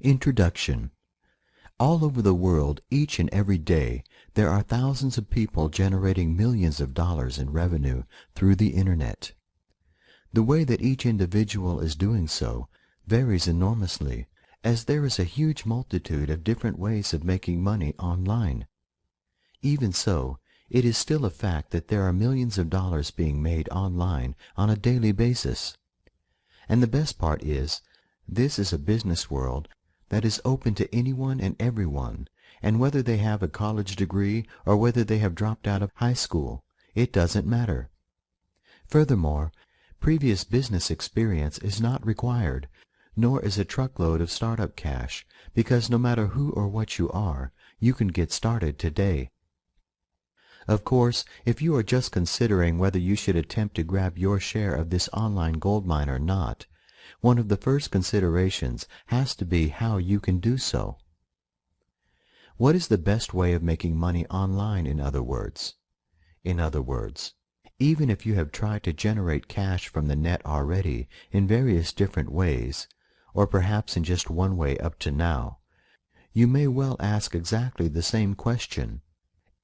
Introduction. All over the world, each and every day, there are thousands of people generating millions of dollars in revenue through the Internet. The way that each individual is doing so varies enormously, as there is a huge multitude of different ways of making money online. Even so, it is still a fact that there are millions of dollars being made online on a daily basis. And the best part is, this is a business world that is open to anyone and everyone, and whether they have a college degree or whether they have dropped out of high school, it doesn't matter. Furthermore, previous business experience is not required, nor is a truckload of startup cash, because no matter who or what you are, you can get started today. Of course, if you are just considering whether you should attempt to grab your share of this online goldmine or not, one of the first considerations has to be how you can do so. What is the best way of making money online, in other words? In other words, even if you have tried to generate cash from the net already in various different ways, or perhaps in just one way up to now, you may well ask exactly the same question.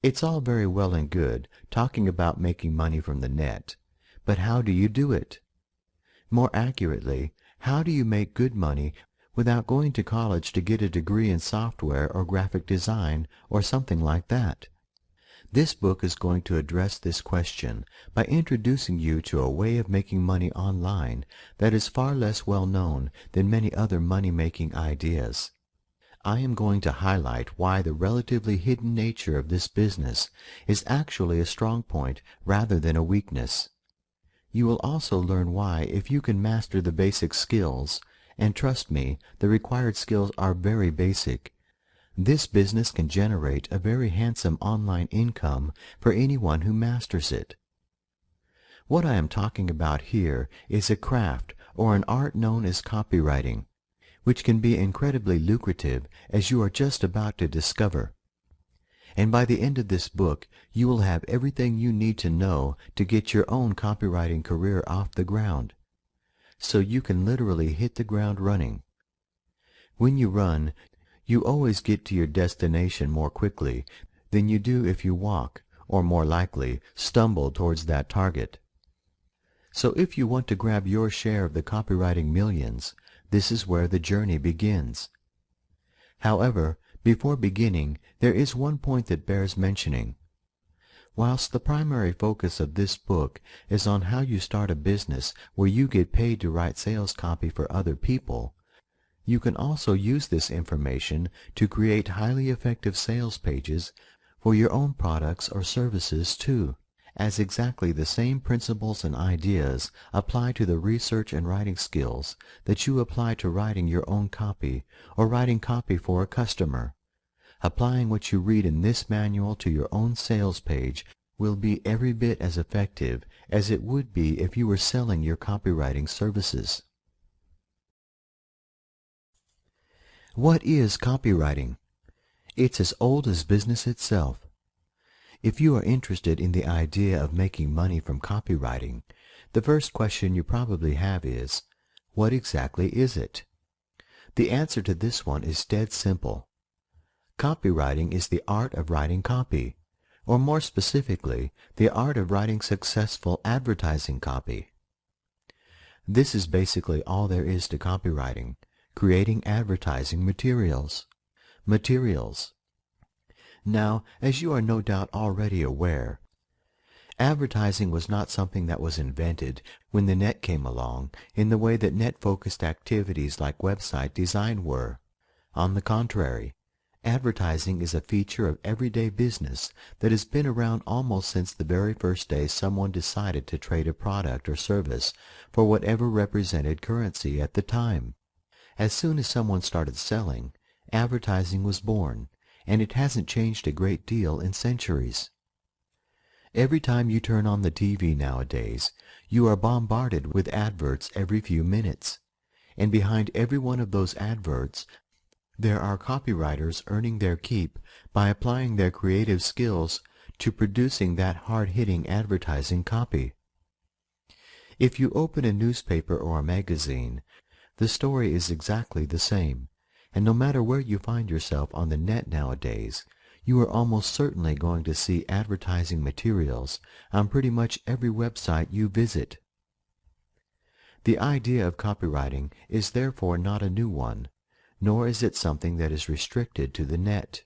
It's all very well and good talking about making money from the net, but how do you do it? More accurately, how do you make good money without going to college to get a degree in software or graphic design or something like that? This book is going to address this question by introducing you to a way of making money online that is far less well known than many other money-making ideas. I am going to highlight why the relatively hidden nature of this business is actually a strong point rather than a weakness. You will also learn why, if you can master the basic skills, and trust me, the required skills are very basic, this business can generate a very handsome online income for anyone who masters it. What I am talking about here is a craft or an art known as copywriting, which can be incredibly lucrative, as you are just about to discover. And by the end of this book, you will have everything you need to know to get your own copywriting career off the ground, so you can literally hit the ground running. When you run, you always get to your destination more quickly than you do if you walk, or more likely, stumble towards that target. So if you want to grab your share of the copywriting millions, this is where the journey begins. However, before beginning, there is one point that bears mentioning. Whilst the primary focus of this book is on how you start a business where you get paid to write sales copy for other people, you can also use this information to create highly effective sales pages for your own products or services too, as exactly the same principles and ideas apply to the research and writing skills that you apply to writing your own copy or writing copy for a customer. Applying what you read in this manual to your own sales page will be every bit as effective as it would be if you were selling your copywriting services. What is copywriting? It's as old as business itself. If you are interested in the idea of making money from copywriting, the first question you probably have is, what exactly is it? The answer to this one is dead simple. Copywriting is the art of writing copy, or more specifically, the art of writing successful advertising copy. This is basically all there is to copywriting, creating advertising materials. Now, as you are no doubt already aware, advertising was not something that was invented when the net came along in the way that net-focused activities like website design were. On the contrary, advertising is a feature of everyday business that has been around almost since the very first day someone decided to trade a product or service for whatever represented currency at the time. As soon as someone started selling, advertising was born, and it hasn't changed a great deal in centuries. Every time you turn on the TV nowadays, you are bombarded with adverts every few minutes, and behind every one of those adverts, there are copywriters earning their keep by applying their creative skills to producing that hard-hitting advertising copy. If you open a newspaper or a magazine, the story is exactly the same, And no matter where you find yourself on the net nowadays, you are almost certainly going to see advertising materials on pretty much every website you visit. The idea of copywriting is therefore not a new one, nor is it something that is restricted to the net.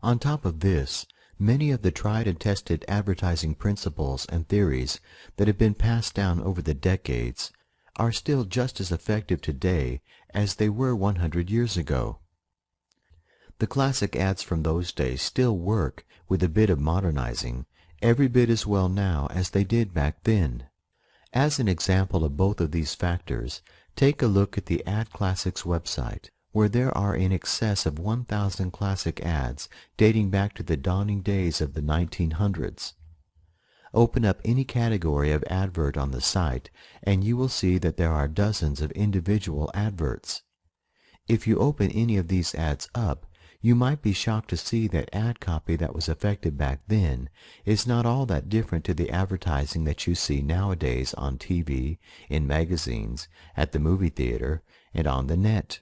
On top of this, many of the tried and tested advertising principles and theories that have been passed down over the decades are still just as effective today as they were 100 years ago. The classic ads from those days still work with a bit of modernizing, every bit as well now as they did back then. As an example of both of these factors, take a look at the Ad Classics website, where there are in excess of 1,000 classic ads dating back to the dawning days of the 1900s. Open up any category of advert on the site, and you will see that there are dozens of individual adverts. If you open any of these ads up, you might be shocked to see that ad copy that was effective back then is not all that different to the advertising that you see nowadays on TV, in magazines, at the movie theater, and on the net.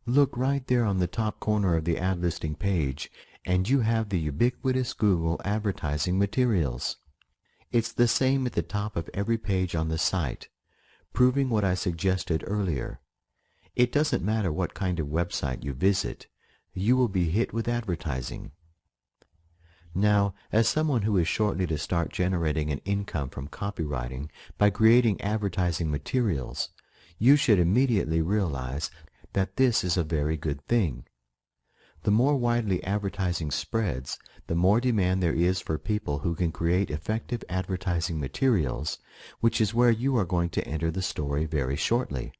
Look right there on the top corner of the ad listing page, and you have the ubiquitous Google advertising materials. It's the same at the top of every page on the site, proving what I suggested earlier. It doesn't matter what kind of website you visit, you will be hit with advertising. Now, as someone who is shortly to start generating an income from copywriting by creating advertising materials, you should immediately realize that this is a very good thing. The more widely advertising spreads, the more demand there is for people who can create effective advertising materials, which is where you are going to enter the story very shortly.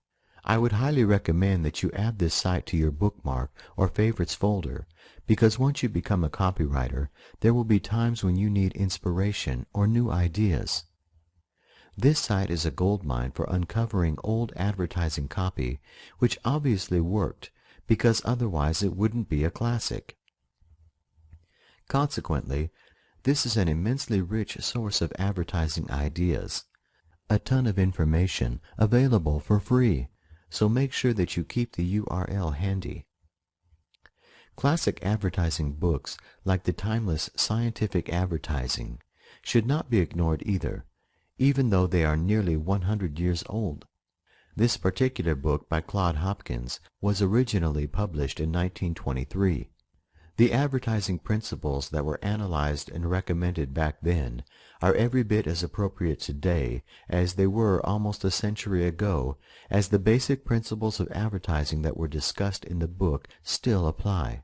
I would highly recommend that you add this site to your bookmark or favorites folder, because once you become a copywriter, there will be times when you need inspiration or new ideas. This site is a goldmine for uncovering old advertising copy, which obviously worked, because otherwise it wouldn't be a classic. Consequently, this is an immensely rich source of advertising ideas, a ton of information available for free, so make sure that you keep the URL handy. Classic advertising books, like the timeless Scientific Advertising, should not be ignored either, even though they are nearly 100 years old. This particular book by Claude Hopkins was originally published in 1923. The advertising principles that were analyzed and recommended back then are every bit as appropriate today as they were almost a century ago, as the basic principles of advertising that were discussed in the book still apply.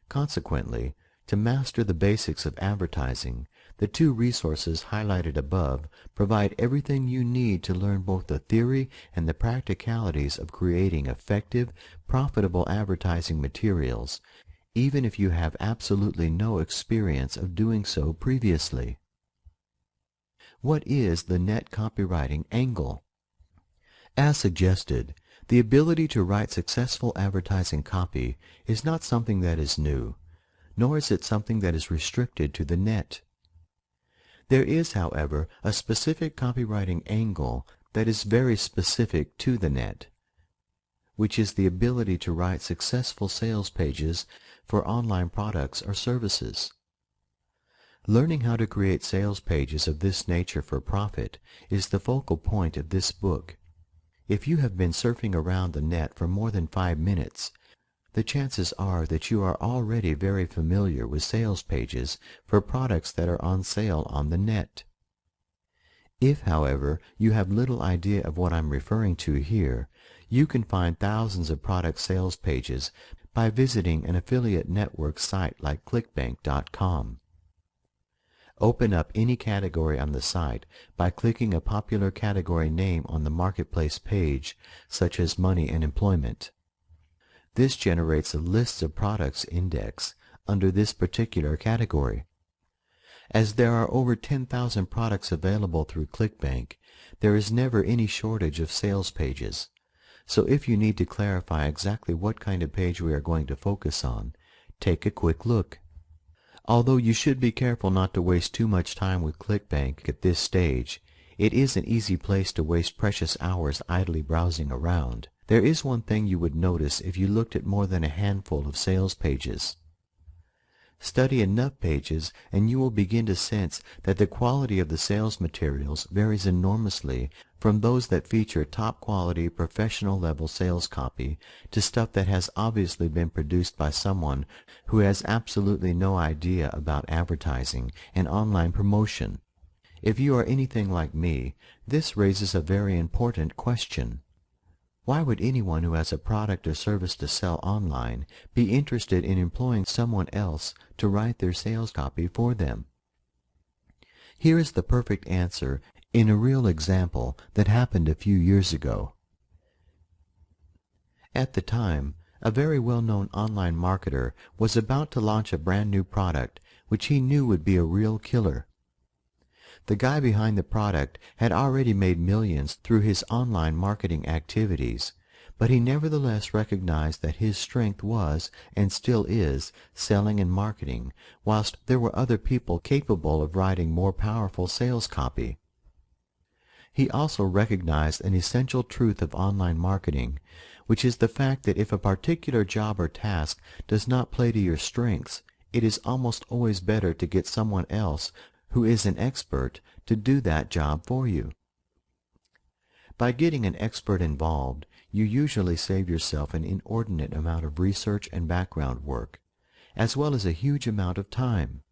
Consequently, to master the basics of advertising, the two resources highlighted above provide everything you need to learn both the theory and the practicalities of creating effective, profitable advertising materials, even if you have absolutely no experience of doing so previously. What is the net copywriting angle? As suggested, the ability to write successful advertising copy is not something that is new, nor is it something that is restricted to the net. There is, however, a specific copywriting angle that is very specific to the net, which is the ability to write successful sales pages for online products or services. Learning how to create sales pages of this nature for profit is the focal point of this book. If you have been surfing around the net for more than 5 minutes, the chances are that you are already very familiar with sales pages for products that are on sale on the net. If, however, you have little idea of what I'm referring to here, you can find thousands of product sales pages by visiting an affiliate network site like clickbank.com. Open up any category on the site by clicking a popular category name on the marketplace page, such as money and employment. This generates a list of products index under this particular category. As there are over 10,000 products available through ClickBank, there is never any shortage of sales pages. So if you need to clarify exactly what kind of page we are going to focus on, take a quick look. Although you should be careful not to waste too much time with ClickBank at this stage, it is an easy place to waste precious hours idly browsing around. There is one thing you would notice if you looked at more than a handful of sales pages. Study enough pages and you will begin to sense that the quality of the sales materials varies enormously from those that feature top quality professional level sales copy to stuff that has obviously been produced by someone who has absolutely no idea about advertising and online promotion. If you are anything like me, this raises a very important question. Why would anyone who has a product or service to sell online be interested in employing someone else to write their sales copy for them? Here is the perfect answer in a real example that happened a few years ago. At the time, a very well-known online marketer was about to launch a brand new product which he knew would be a real killer. The guy behind the product had already made millions through his online marketing activities, but he nevertheless recognized that his strength was, and still is, selling and marketing, whilst there were other people capable of writing more powerful sales copy. He also recognized an essential truth of online marketing, which is the fact that if a particular job or task does not play to your strengths, it is almost always better to get someone else who is an expert to do that job for you. By getting an expert involved, you usually save yourself an inordinate amount of research and background work, as well as a huge amount of time.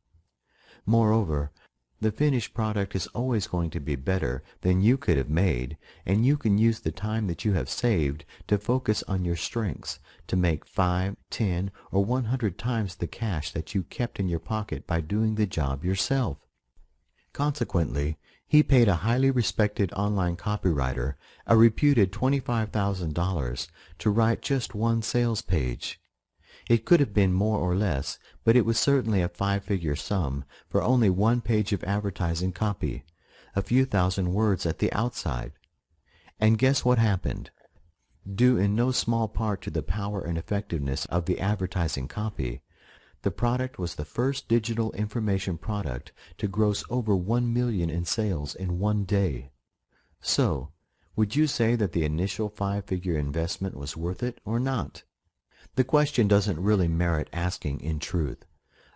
Moreover, the finished product is always going to be better than you could have made, and you can use the time that you have saved to focus on your strengths to make 5, 10, or 100 times the cash that you kept in your pocket by doing the job yourself. Consequently, he paid a highly respected online copywriter a reputed $25,000 to write just one sales page. It could have been more or less, but it was certainly a 5-figure sum for only one page of advertising copy, a few thousand words at the outside. And guess what happened? Due in no small part to the power and effectiveness of the advertising copy, the product was the first digital information product to gross over 1 million in sales in one day. So, would you say that the initial 5-figure investment was worth it or not? The question doesn't really merit asking in truth.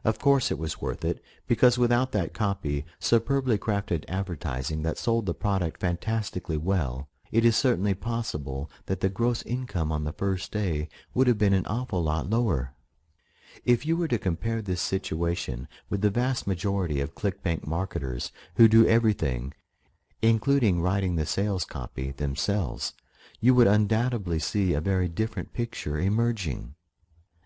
Of course it was worth it, because without that copy, superbly crafted advertising that sold the product fantastically well, it is certainly possible that the gross income on the first day would have been an awful lot lower. If you were to compare this situation with the vast majority of clickbank marketers who do everything, including writing the sales copy themselves, you would undoubtedly see a very different picture emerging.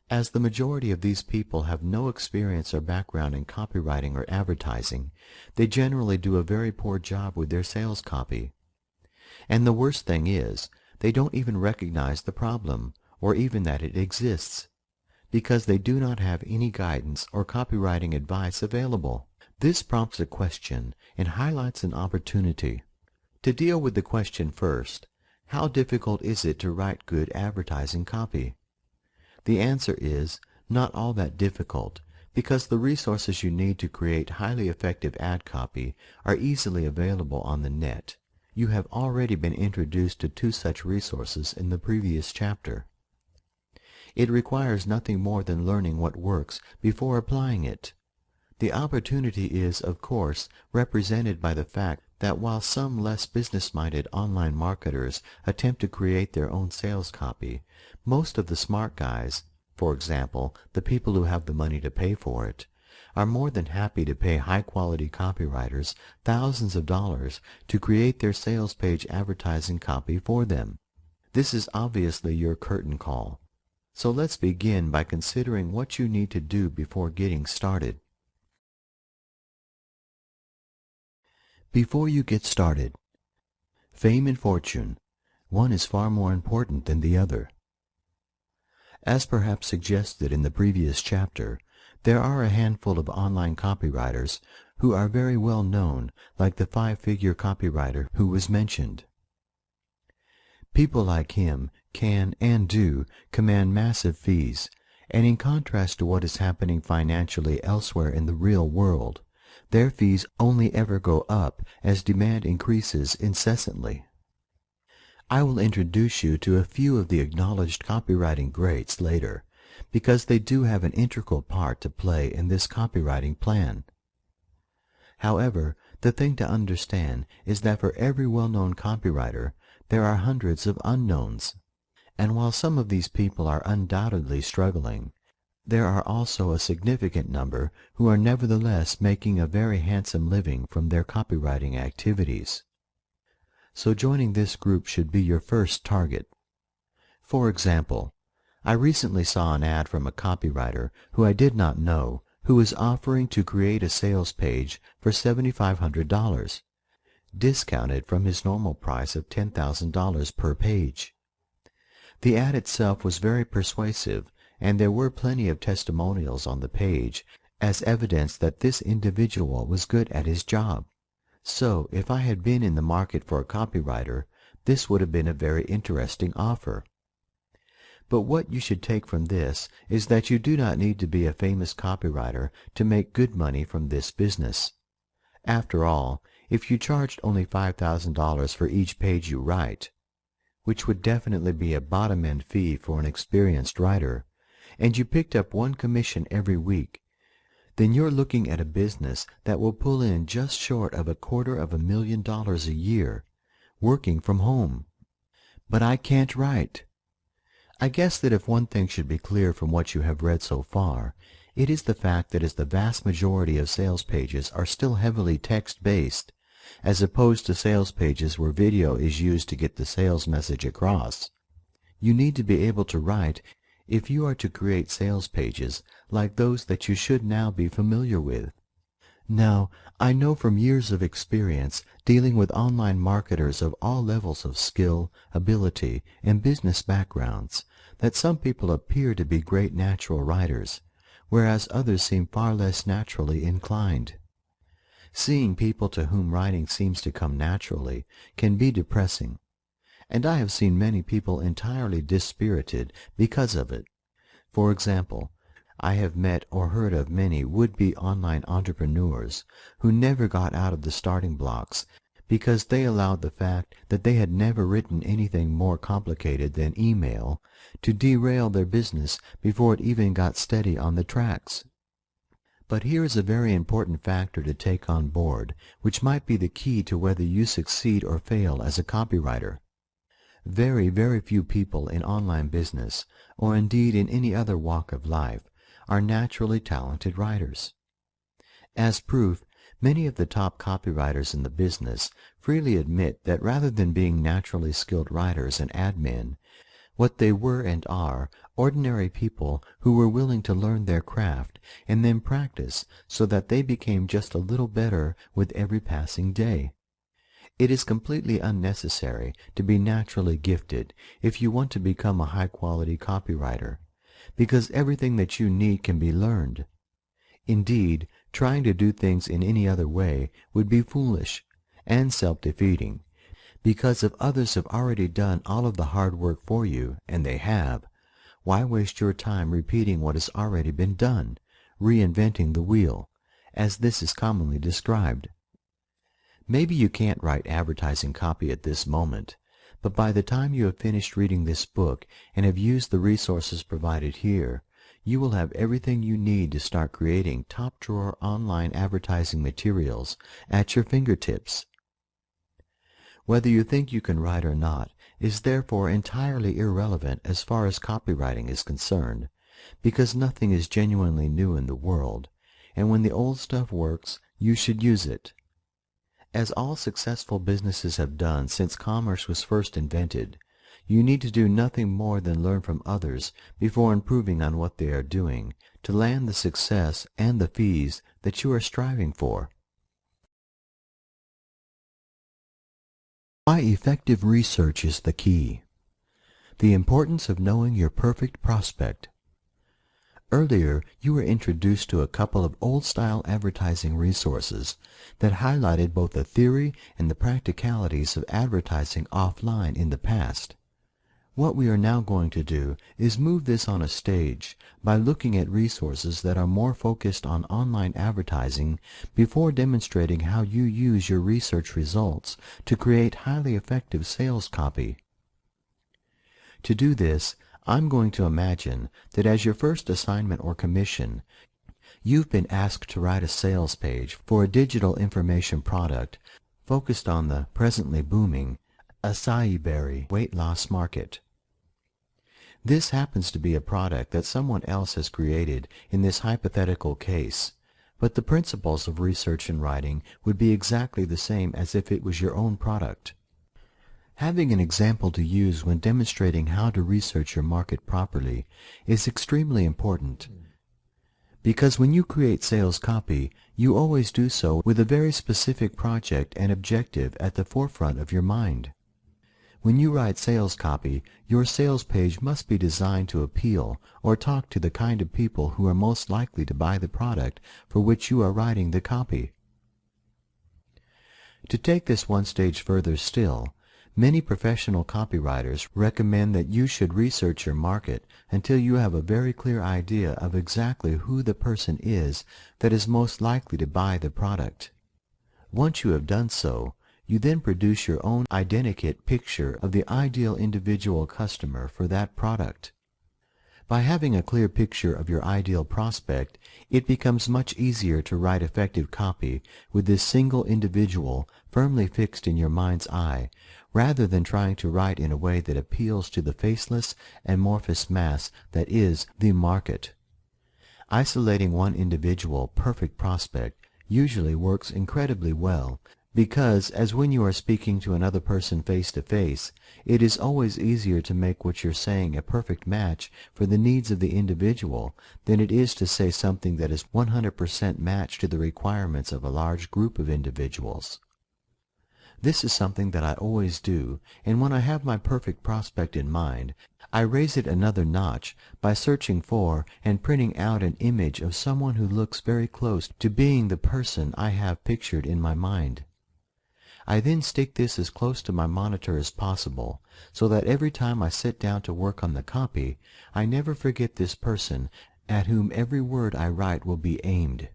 As the majority of these people have no experience or background in copywriting or advertising, they generally do a very poor job with their sales copy. And the worst thing is, they don't even recognize the problem, or even that it exists, because they do not have any guidance or copywriting advice available. This prompts a question and highlights an opportunity. To deal with the question first, how difficult is it to write good advertising copy? The answer is not all that difficult, because the resources you need to create highly effective ad copy are easily available on the net. You have already been introduced to 2 such resources in the previous chapter. It requires nothing more than learning what works before applying it. The opportunity is, of course, represented by the fact that while some less business-minded online marketers attempt to create their own sales copy, most of the smart guys, for example, the people who have the money to pay for it, are more than happy to pay high-quality copywriters thousands of dollars to create their sales page advertising copy for them. This is obviously your curtain call. So let's begin by considering what you need to do before getting started. Before you get started, fame and fortune, one is far more important than the other. As perhaps suggested in the previous chapter, there are a handful of online copywriters who are very well known, like the 5-figure copywriter who was mentioned. People like him can and do command massive fees, and in contrast to what is happening financially elsewhere in the real world, their fees only ever go up as demand increases incessantly. I will introduce you to a few of the acknowledged copywriting greats later, because they do have an integral part to play in this copywriting plan. However, the thing to understand is that for every well-known copywriter, there are hundreds of unknowns. And while some of these people are undoubtedly struggling, there are also a significant number who are nevertheless making a very handsome living from their copywriting activities. So joining this group should be your first target. For example, I recently saw an ad from a copywriter who I did not know who was offering to create a sales page for $7,500, discounted from his normal price of $10,000 per page. The ad itself was very persuasive, and there were plenty of testimonials on the page as evidence that this individual was good at his job. So, if I had been in the market for a copywriter, this would have been a very interesting offer. But what you should take from this is that you do not need to be a famous copywriter to make good money from this business. After all, if you charged only $5,000 for each page you write, which would definitely be a bottom-end fee for an experienced writer, and you picked up one commission every week, then you're looking at a business that will pull in just short of $250,000 a year, working from home. But I can't write. I guess that if one thing should be clear from what you have read so far, it is the fact that as the vast majority of sales pages are still heavily text-based, as opposed to sales pages where video is used to get the sales message across, you need to be able to write if you are to create sales pages like those that you should now be familiar with. Now, I know from years of experience dealing with online marketers of all levels of skill, ability, and business backgrounds that some people appear to be great natural writers, whereas others seem far less naturally inclined. Seeing people to whom writing seems to come naturally can be depressing, and I have seen many people entirely dispirited because of it. For example, I have met or heard of many would-be online entrepreneurs who never got out of the starting blocks because they allowed the fact that they had never written anything more complicated than email to derail their business before it even got steady on the tracks. But here is a very important factor to take on board, which might be the key to whether you succeed or fail as a copywriter. Very, very few people in online business, or indeed in any other walk of life, are naturally talented writers. As proof, many of the top copywriters in the business freely admit that rather than being naturally skilled writers and admin, what they were and are ordinary people who were willing to learn their craft and then practice so that they became just a little better with every passing day. It is completely unnecessary to be naturally gifted if you want to become a high-quality copywriter, because everything that you need can be learned. Indeed, trying to do things in any other way would be foolish and self-defeating, because if others have already done all of the hard work for you, and they have, why waste your time repeating what has already been done, reinventing the wheel, as this is commonly described? Maybe you can't write advertising copy at this moment, but by the time you have finished reading this book and have used the resources provided here, you will have everything you need to start creating top-drawer online advertising materials at your fingertips. Whether you think you can write or not is therefore entirely irrelevant as far as copywriting is concerned, because nothing is genuinely new in the world, and when the old stuff works, you should use it. As all successful businesses have done since commerce was first invented, you need to do nothing more than learn from others before improving on what they are doing to land the success and the fees that you are striving for. Why effective research is the key. The importance of knowing your perfect prospect. Earlier, you were introduced to a couple of old-style advertising resources that highlighted both the theory and the practicalities of advertising offline in the past. What we are now going to do is move this on a stage by looking at resources that are more focused on online advertising before demonstrating how you use your research results to create highly effective sales copy. To do this, I'm going to imagine that as your first assignment or commission, you've been asked to write a sales page for a digital information product focused on the presently booming acai berry weight loss market. This happens to be a product that someone else has created in this hypothetical case, but the principles of research and writing would be exactly the same as if it was your own product. Having an example to use when demonstrating how to research your market properly is extremely important, because when you create sales copy, you always do so with a very specific project and objective at the forefront of your mind. When you write sales copy, your sales page must be designed to appeal or talk to the kind of people who are most likely to buy the product for which you are writing the copy. To take this one stage further still, many professional copywriters recommend that you should research your market until you have a very clear idea of exactly who the person is that is most likely to buy the product. Once you have done so, you then produce your own identikit picture of the ideal individual customer for that product. By having a clear picture of your ideal prospect, it becomes much easier to write effective copy with this single individual firmly fixed in your mind's eye, rather than trying to write in a way that appeals to the faceless, amorphous mass that is the market. Isolating one individual, perfect prospect usually works incredibly well, because, as when you are speaking to another person face to face, it is always easier to make what you're saying a perfect match for the needs of the individual than it is to say something that is 100% matched to the requirements of a large group of individuals. This is something that I always do, and when I have my perfect prospect in mind, I raise it another notch by searching for and printing out an image of someone who looks very close to being the person I have pictured in my mind. I then stick this as close to my monitor as possible, so that every time I sit down to work on the copy, I never forget this person at whom every word I write will be aimed.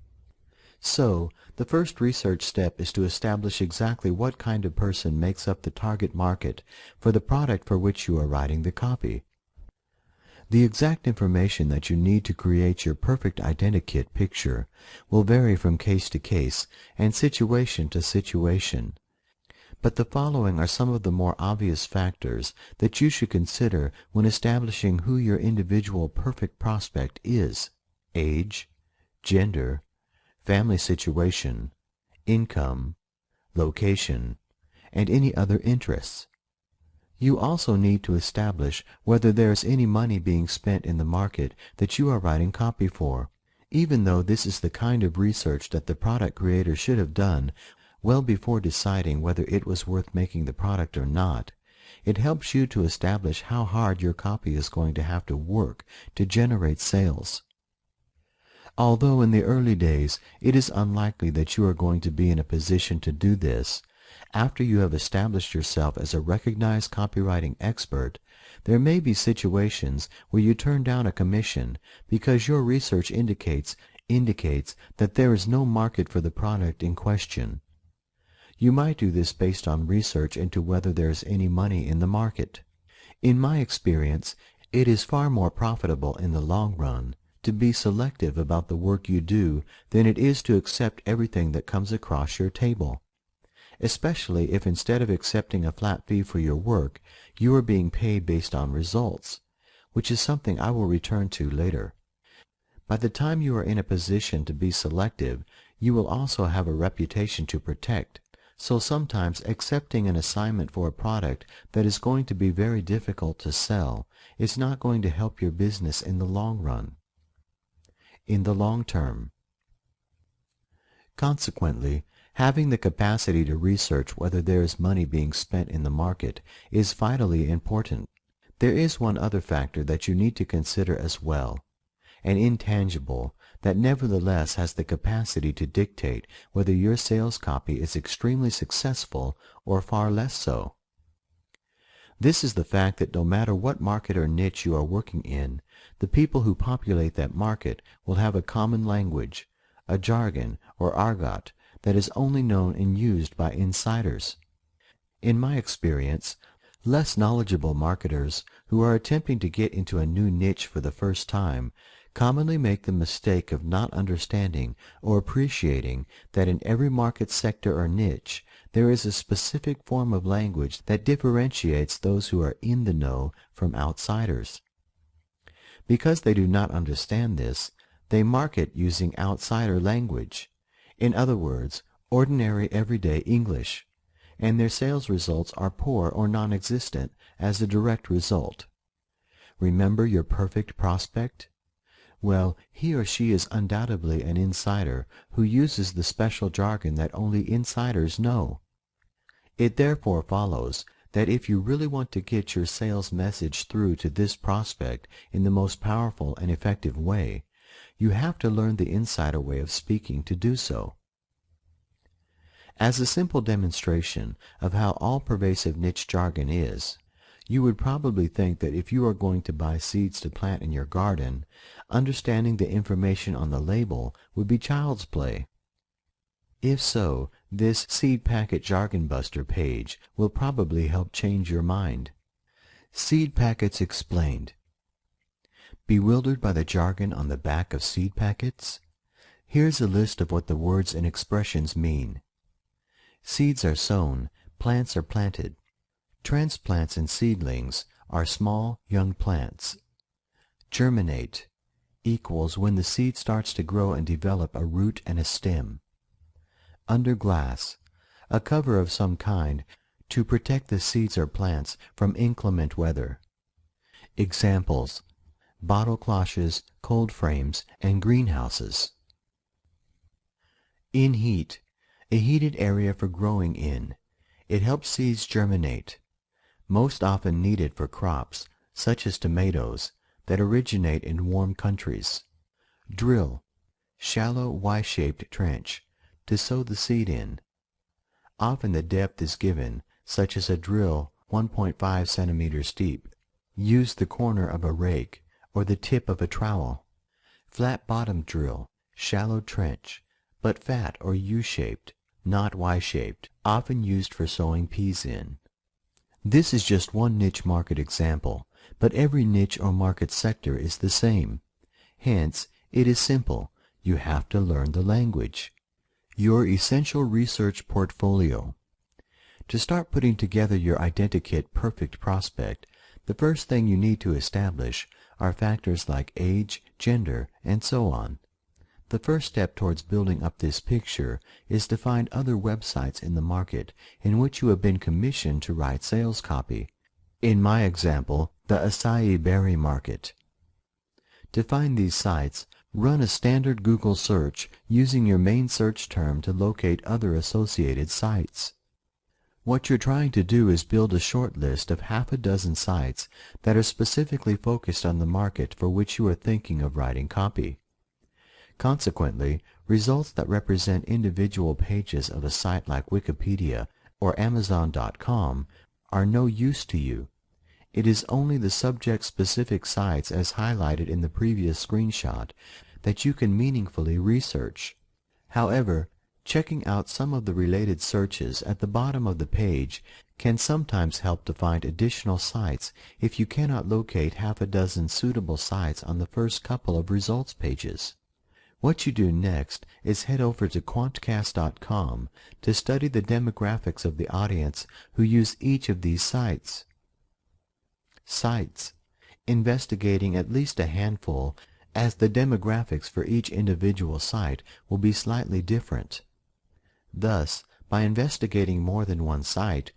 So, the first research step is to establish exactly what kind of person makes up the target market for the product for which you are writing the copy. The exact information that you need to create your perfect identikit picture will vary from case to case and situation to situation. But the following are some of the more obvious factors that you should consider when establishing who your individual perfect prospect is: age, gender, family situation, income, location, and any other interests. You also need to establish whether there is any money being spent in the market that you are writing copy for, even though this is the kind of research that the product creator should have done well before deciding whether it was worth making the product or not. It helps you to establish how hard your copy is going to have to work to generate sales. Although in the early days it is unlikely that you are going to be in a position to do this, after you have established yourself as a recognized copywriting expert, there may be situations where you turn down a commission because your research indicates that there is no market for the product in question. You might do this based on research into whether there is any money in the market. In my experience, it is far more profitable in the long run to be selective about the work you do than it is to accept everything that comes across your table, especially if instead of accepting a flat fee for your work, you are being paid based on results, which is something I will return to later. By the time you are in a position to be selective, you will also have a reputation to protect, so sometimes accepting an assignment for a product that is going to be very difficult to sell is not going to help your business in the long run. In the long term. Consequently, having the capacity to research whether there is money being spent in the market is vitally important. There is one other factor that you need to consider as well, an intangible that nevertheless has the capacity to dictate whether your sales copy is extremely successful or far less so. This is the fact that no matter what market or niche you are working in, the people who populate that market will have a common language, a jargon or argot that is only known and used by insiders. In my experience, Less knowledgeable marketers who are attempting to get into a new niche for the first time commonly make the mistake of not understanding or appreciating that in every market sector or niche there is a specific form of language that differentiates those who are in the know from outsiders. Because they do not understand this, they market using outsider language, in other words, ordinary everyday English, and their sales results are poor or non-existent as a direct result. Remember your perfect prospect? Well, he or she is undoubtedly an insider who uses the special jargon that only insiders know. It therefore follows that if you really want to get your sales message through to this prospect in the most powerful and effective way, you have to learn the insider way of speaking to do so. As a simple demonstration of how all-pervasive niche jargon is, you would probably think that if you are going to buy seeds to plant in your garden, understanding the information on the label would be child's play. If so, this Seed Packet Jargon Buster page will probably help change your mind. Seed Packets Explained. Bewildered by the jargon on the back of seed packets? Here's a list of what the words and expressions mean. Seeds are sown, plants are planted. Transplants and seedlings are small, young plants. Germinate equals when the seed starts to grow and develop a root and a stem. Under glass, a cover of some kind to protect the seeds or plants from inclement weather. Examples: bottle cloches, cold frames, and greenhouses. In heat, a heated area for growing in. It helps seeds germinate, most often needed for crops, such as tomatoes, that originate in warm countries. Drill, shallow Y-shaped trench, to sow the seed in. Often the depth is given, such as a drill 1.5 centimeters deep. Use the corner of a rake or the tip of a trowel. Flat-bottomed drill, shallow trench, but fat or U-shaped, not Y-shaped, often used for sowing peas in. This is just one niche market example, but every niche or market sector is the same. Hence, it is simple. You have to learn the language. Your essential research portfolio. To start putting together your identikit perfect prospect, the first thing you need to establish are factors like age, gender, and so on. The first step towards building up this picture is to find other websites in the market in which you have been commissioned to write sales copy. In my example, the acai berry market. To find these sites, run a standard Google search using your main search term to locate other associated sites. What you're trying to do is build a short list of half a dozen sites that are specifically focused on the market for which you are thinking of writing copy. Consequently, results that represent individual pages of a site like Wikipedia or Amazon.com are no use to you. It is only the subject-specific sites as highlighted in the previous screenshot that you can meaningfully research. However, checking out some of the related searches at the bottom of the page can sometimes help to find additional sites if you cannot locate half a dozen suitable sites on the first couple of results pages. What you do next is head over to quantcast.com to study the demographics of the audience who use each of these sites. Investigating at least a handful, as the demographics for each individual site will be slightly different. Thus, by investigating more than one site,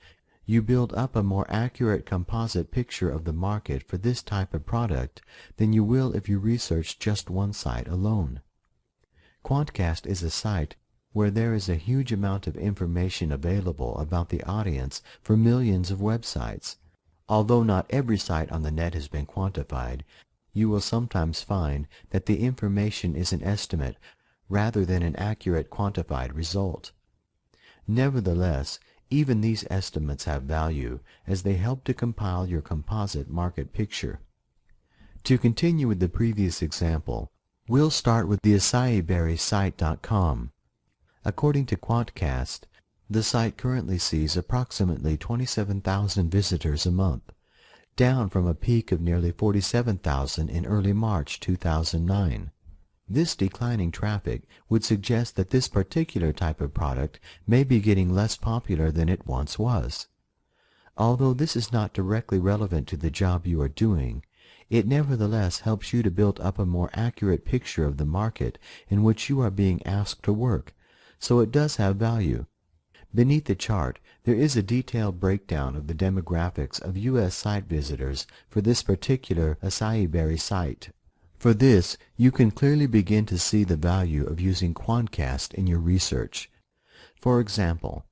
you build up a more accurate composite picture of the market for this type of product than you will if you research just one site alone. Quantcast is a site where there is a huge amount of information available about the audience for millions of websites. Although not every site on the net has been quantified, you will sometimes find that the information is an estimate rather than an accurate quantified result. Nevertheless, even these estimates have value as they help to compile your composite market picture. To continue with the previous example, we'll start with the acaiberrysite.com. According to Quantcast, The site currently sees approximately 27,000 visitors a month, down from a peak of nearly 47,000 in early March 2009. This declining traffic would suggest that this particular type of product may be getting less popular than it once was. Although this is not directly relevant to the job you are doing, it nevertheless helps you to build up a more accurate picture of the market in which you are being asked to work, so it does have value. Beneath the chart, there is a detailed breakdown of the demographics of U.S. site visitors for this particular acai berry site. For this, you can clearly begin to see the value of using Quantcast in your research. For example,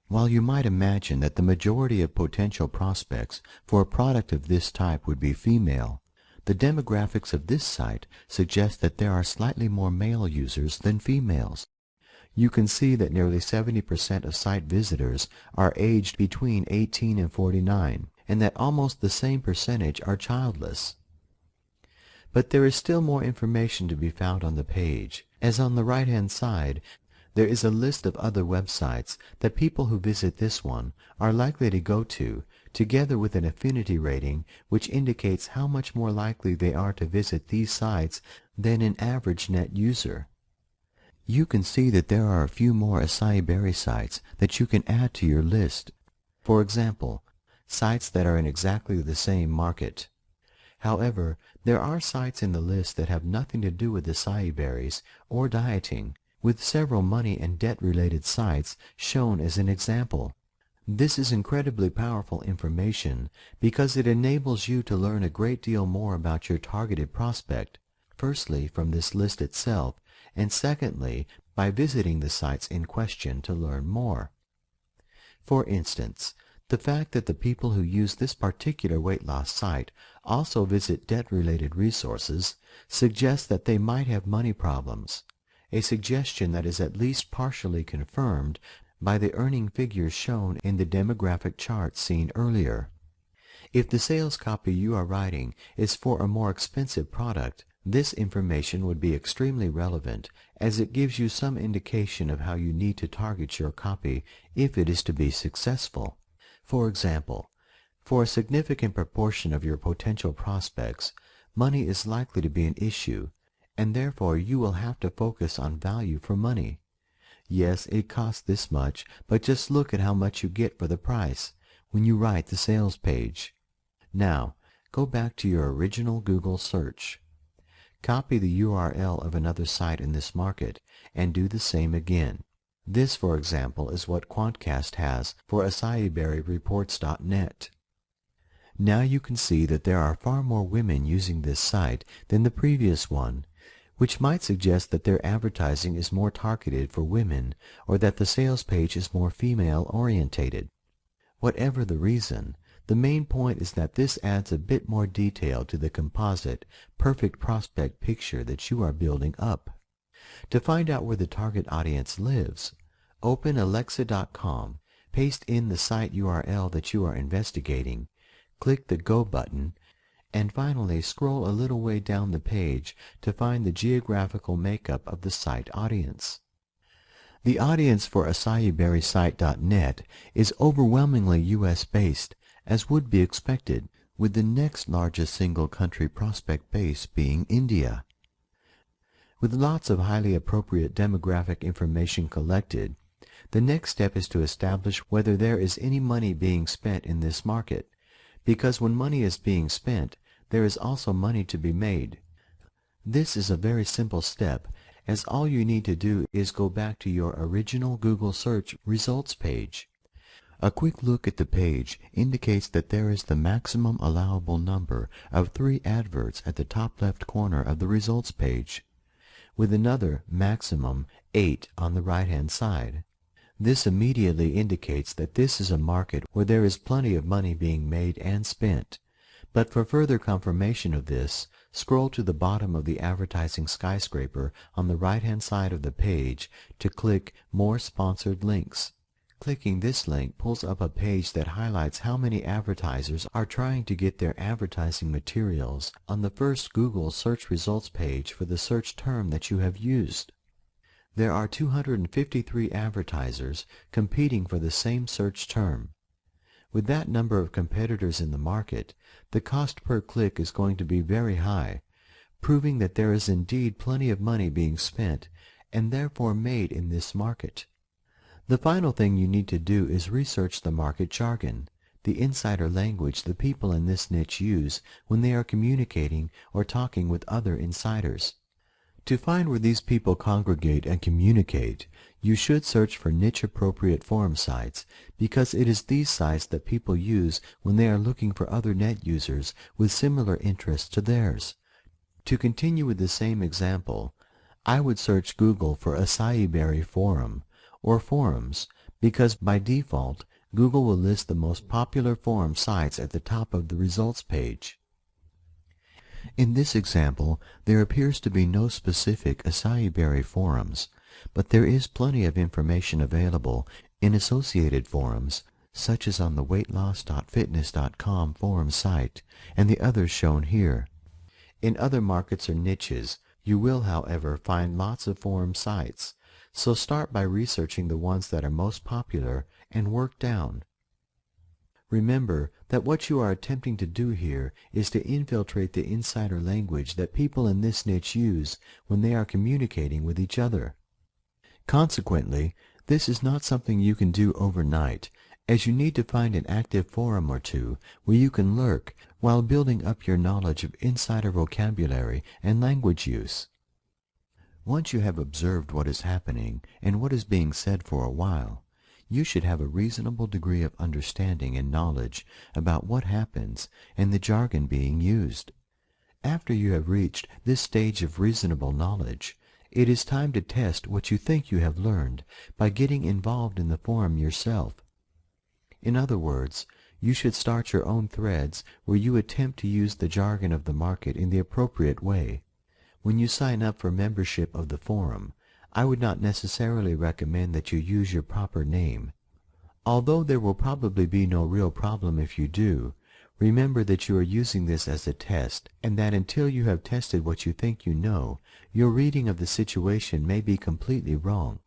while you might imagine that the majority of potential prospects for a product of this type would be female, the demographics of this site suggest that there are slightly more male users than females. You can see that nearly 70% of site visitors are aged between 18 and 49, and that almost the same percentage are childless. But there is still more information to be found on the page, as on the right-hand side, there is a list of other websites that people who visit this one are likely to go to, together with an affinity rating which indicates how much more likely they are to visit these sites than an average net user. You can see that there are a few more acai berry sites that you can add to your list. For example, sites that are in exactly the same market. However, there are sites in the list that have nothing to do with acai berries or dieting, with several money and debt-related sites shown as an example. This is incredibly powerful information because it enables you to learn a great deal more about your targeted prospect, firstly from this list itself, and secondly by visiting the sites in question to learn more. For instance, the fact that the people who use this particular weight loss site also visit debt-related resources suggests that they might have money problems, a suggestion that is at least partially confirmed by the earning figures shown in the demographic chart seen earlier. If the sales copy you are writing is for a more expensive product, this information would be extremely relevant, as it gives you some indication of how you need to target your copy if it is to be successful. For example, for a significant proportion of your potential prospects, money is likely to be an issue, and therefore you will have to focus on value for money. Yes, it costs this much, but just look at how much you get for the price when you write the sales page. Now, go back to your original Google search. Copy the URL of another site in this market and do the same again. This, for example, is what Quantcast has for acaiberryreports.net. Now you can see that there are far more women using this site than the previous one, which might suggest that their advertising is more targeted for women or that the sales page is more female-orientated. Whatever the reason, the main point is that this adds a bit more detail to the composite, perfect prospect picture that you are building up. To find out where the target audience lives, open alexa.com, paste in the site URL that you are investigating, click the Go button, and finally scroll a little way down the page to find the geographical makeup of the site audience. The audience for acaiberrysite.net is overwhelmingly U.S.-based, as would be expected, with the next largest single country prospect base being India. With lots of highly appropriate demographic information collected, the next step is to establish whether there is any money being spent in this market, because when money is being spent, there is also money to be made. This is a very simple step, as all you need to do is go back to your original Google search results page. A quick look at the page indicates that there is the maximum allowable number of 3 adverts at the top left corner of the results page, with another maximum 8 on the right-hand side. This immediately indicates that this is a market where there is plenty of money being made and spent. But for further confirmation of this, scroll to the bottom of the advertising skyscraper on the right-hand side of the page to click More Sponsored Links. Clicking this link pulls up a page that highlights how many advertisers are trying to get their advertising materials on the first Google search results page for the search term that you have used. There are 253 advertisers competing for the same search term. With that number of competitors in the market, the cost per click is going to be very high, proving that there is indeed plenty of money being spent and therefore made in this market. The final thing you need to do is research the market jargon, the insider language the people in this niche use when they are communicating or talking with other insiders. To find where these people congregate and communicate, you should search for niche-appropriate forum sites, because it is these sites that people use when they are looking for other net users with similar interests to theirs. To continue with the same example, I would search Google for acai berry forum or forums, because by default, Google will list the most popular forum sites at the top of the results page. In this example, there appears to be no specific acai berry forums, but there is plenty of information available in associated forums, such as on the weightloss.fitness.com forum site and the others shown here. In other markets or niches, you will, however, find lots of forum sites, so start by researching the ones that are most popular and work down. Remember that what you are attempting to do here is to infiltrate the insider language that people in this niche use when they are communicating with each other. Consequently, this is not something you can do overnight, as you need to find an active forum or two where you can lurk while building up your knowledge of insider vocabulary and language use. Once you have observed what is happening and what is being said for a while, you should have a reasonable degree of understanding and knowledge about what happens and the jargon being used. After you have reached this stage of reasonable knowledge, it is time to test what you think you have learned by getting involved in the forum yourself. In other words, you should start your own threads where you attempt to use the jargon of the market in the appropriate way. When you sign up for membership of the forum, I would not necessarily recommend that you use your proper name. Although there will probably be no real problem if you do, remember that you are using this as a test, and that until you have tested what you think you know, your reading of the situation may be completely wrong.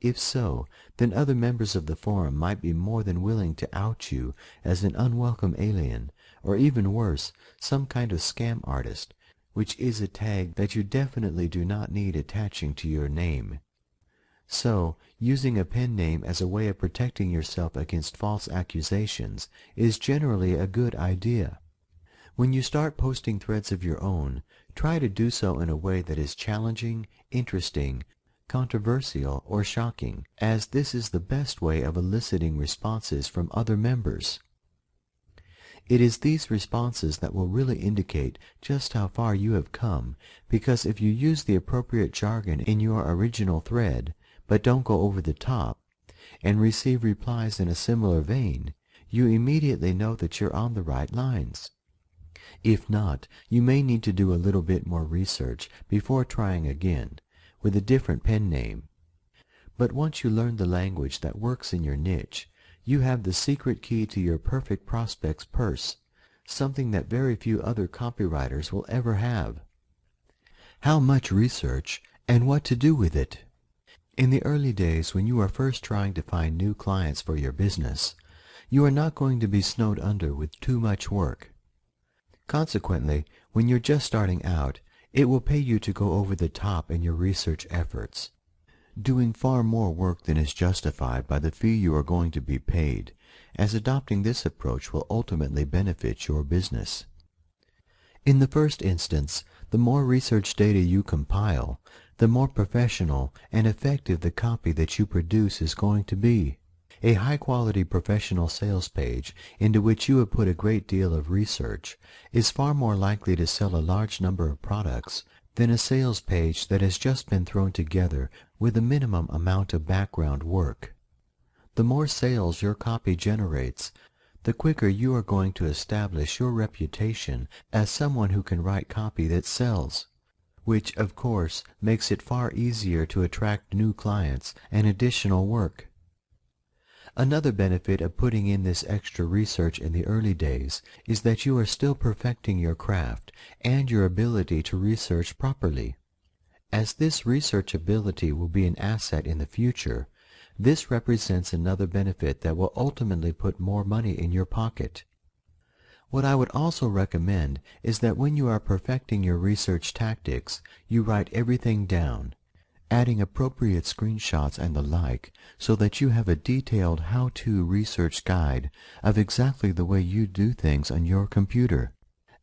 If so, then other members of the forum might be more than willing to out you as an unwelcome alien, or even worse, some kind of scam artist, which is a tag that you definitely do not need attaching to your name. So, using a pen name as a way of protecting yourself against false accusations is generally a good idea. When you start posting threads of your own, try to do so in a way that is challenging, interesting, controversial, or shocking, as this is the best way of eliciting responses from other members. It is these responses that will really indicate just how far you have come, because if you use the appropriate jargon in your original thread, but don't go over the top, and receive replies in a similar vein, you immediately know that you're on the right lines. If not, you may need to do a little bit more research before trying again, with a different pen name. But once you learn the language that works in your niche, you have the secret key to your perfect prospect's purse, something that very few other copywriters will ever have. How much research and what to do with it? In the early days when you are first trying to find new clients for your business, you are not going to be snowed under with too much work. Consequently, when you're just starting out, it will pay you to go over the top in your research efforts, doing far more work than is justified by the fee you are going to be paid, as adopting this approach will ultimately benefit your business. In the first instance, the more research data you compile, the more professional and effective the copy that you produce is going to be. A high-quality professional sales page into which you have put a great deal of research is far more likely to sell a large number of products than a sales page that has just been thrown together with a minimum amount of background work. The more sales your copy generates, the quicker you are going to establish your reputation as someone who can write copy that sells, which, of course, makes it far easier to attract new clients and additional work. Another benefit of putting in this extra research in the early days is that you are still perfecting your craft and your ability to research properly. As this researchability will be an asset in the future, this represents another benefit that will ultimately put more money in your pocket. What I would also recommend is that when you are perfecting your research tactics, you write everything down, adding appropriate screenshots and the like, so that you have a detailed how-to research guide of exactly the way you do things on your computer.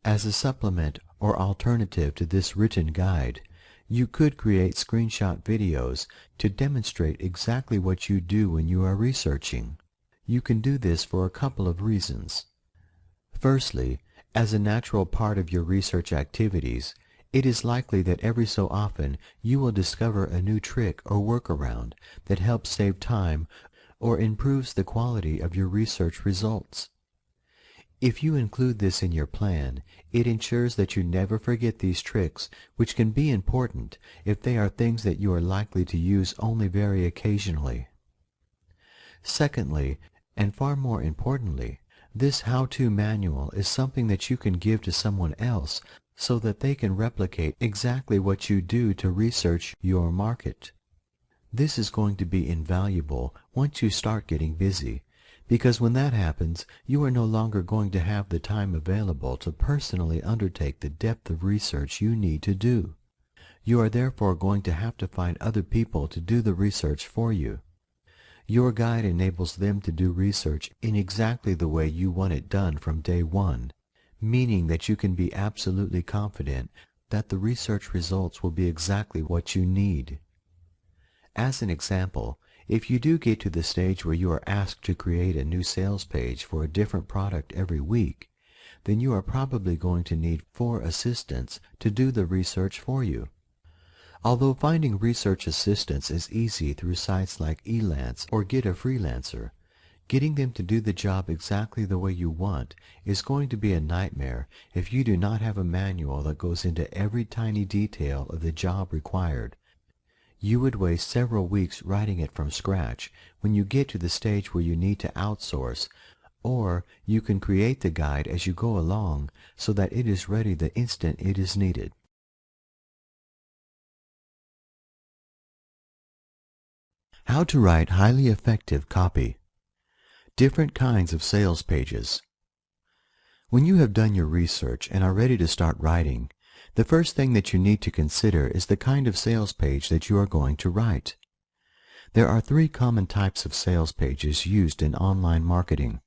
As a supplement or alternative to this written guide, you could create screenshot videos to demonstrate exactly what you do when you are researching. You can do this for a couple of reasons. Firstly, as a natural part of your research activities, it is likely that every so often you will discover a new trick or workaround that helps save time or improves the quality of your research results. If you include this in your plan, it ensures that you never forget these tricks, which can be important if they are things that you are likely to use only very occasionally. Secondly, and far more importantly, this how-to manual is something that you can give to someone else so that they can replicate exactly what you do to research your market. This is going to be invaluable once you start getting busy, because when that happens, you are no longer going to have the time available to personally undertake the depth of research you need to do. You are therefore going to have to find other people to do the research for you. Your guide enables them to do research in exactly the way you want it done from day one, meaning that you can be absolutely confident that the research results will be exactly what you need. As an example, if you do get to the stage where you are asked to create a new sales page for a different product every week, then you are probably going to need 4 assistants to do the research for you. Although finding research assistants is easy through sites like Elance or Get a Freelancer, getting them to do the job exactly the way you want is going to be a nightmare if you do not have a manual that goes into every tiny detail of the job required. You would waste several weeks writing it from scratch when you get to the stage where you need to outsource, or you can create the guide as you go along so that it is ready the instant it is needed. How to write highly effective copy. Different kinds of sales pages. When you have done your research and are ready to start writing, the first thing that you need to consider is the kind of sales page that you are going to write. There are 3 common types of sales pages used in online marketing.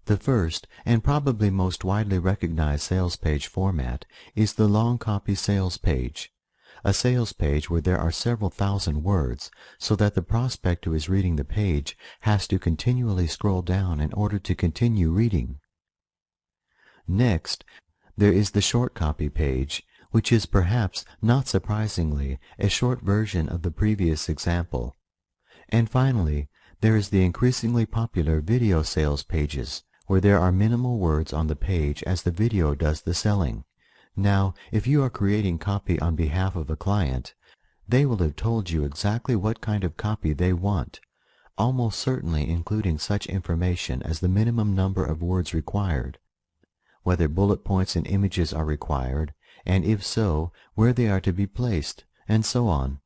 The first, and probably most widely recognized sales page format, is the long copy sales page. A sales page where there are several thousand words, so that the prospect who is reading the page has to continually scroll down in order to continue reading. Next, there is the short copy page, which is perhaps, not surprisingly, a short version of the previous example. And finally, there is the increasingly popular video sales pages, where there are minimal words on the page as the video does the selling. Now, if you are creating copy on behalf of a client, they will have told you exactly what kind of copy they want, almost certainly including such information as the minimum number of words required, whether bullet points and images are required, and if so, where they are to be placed, and so on.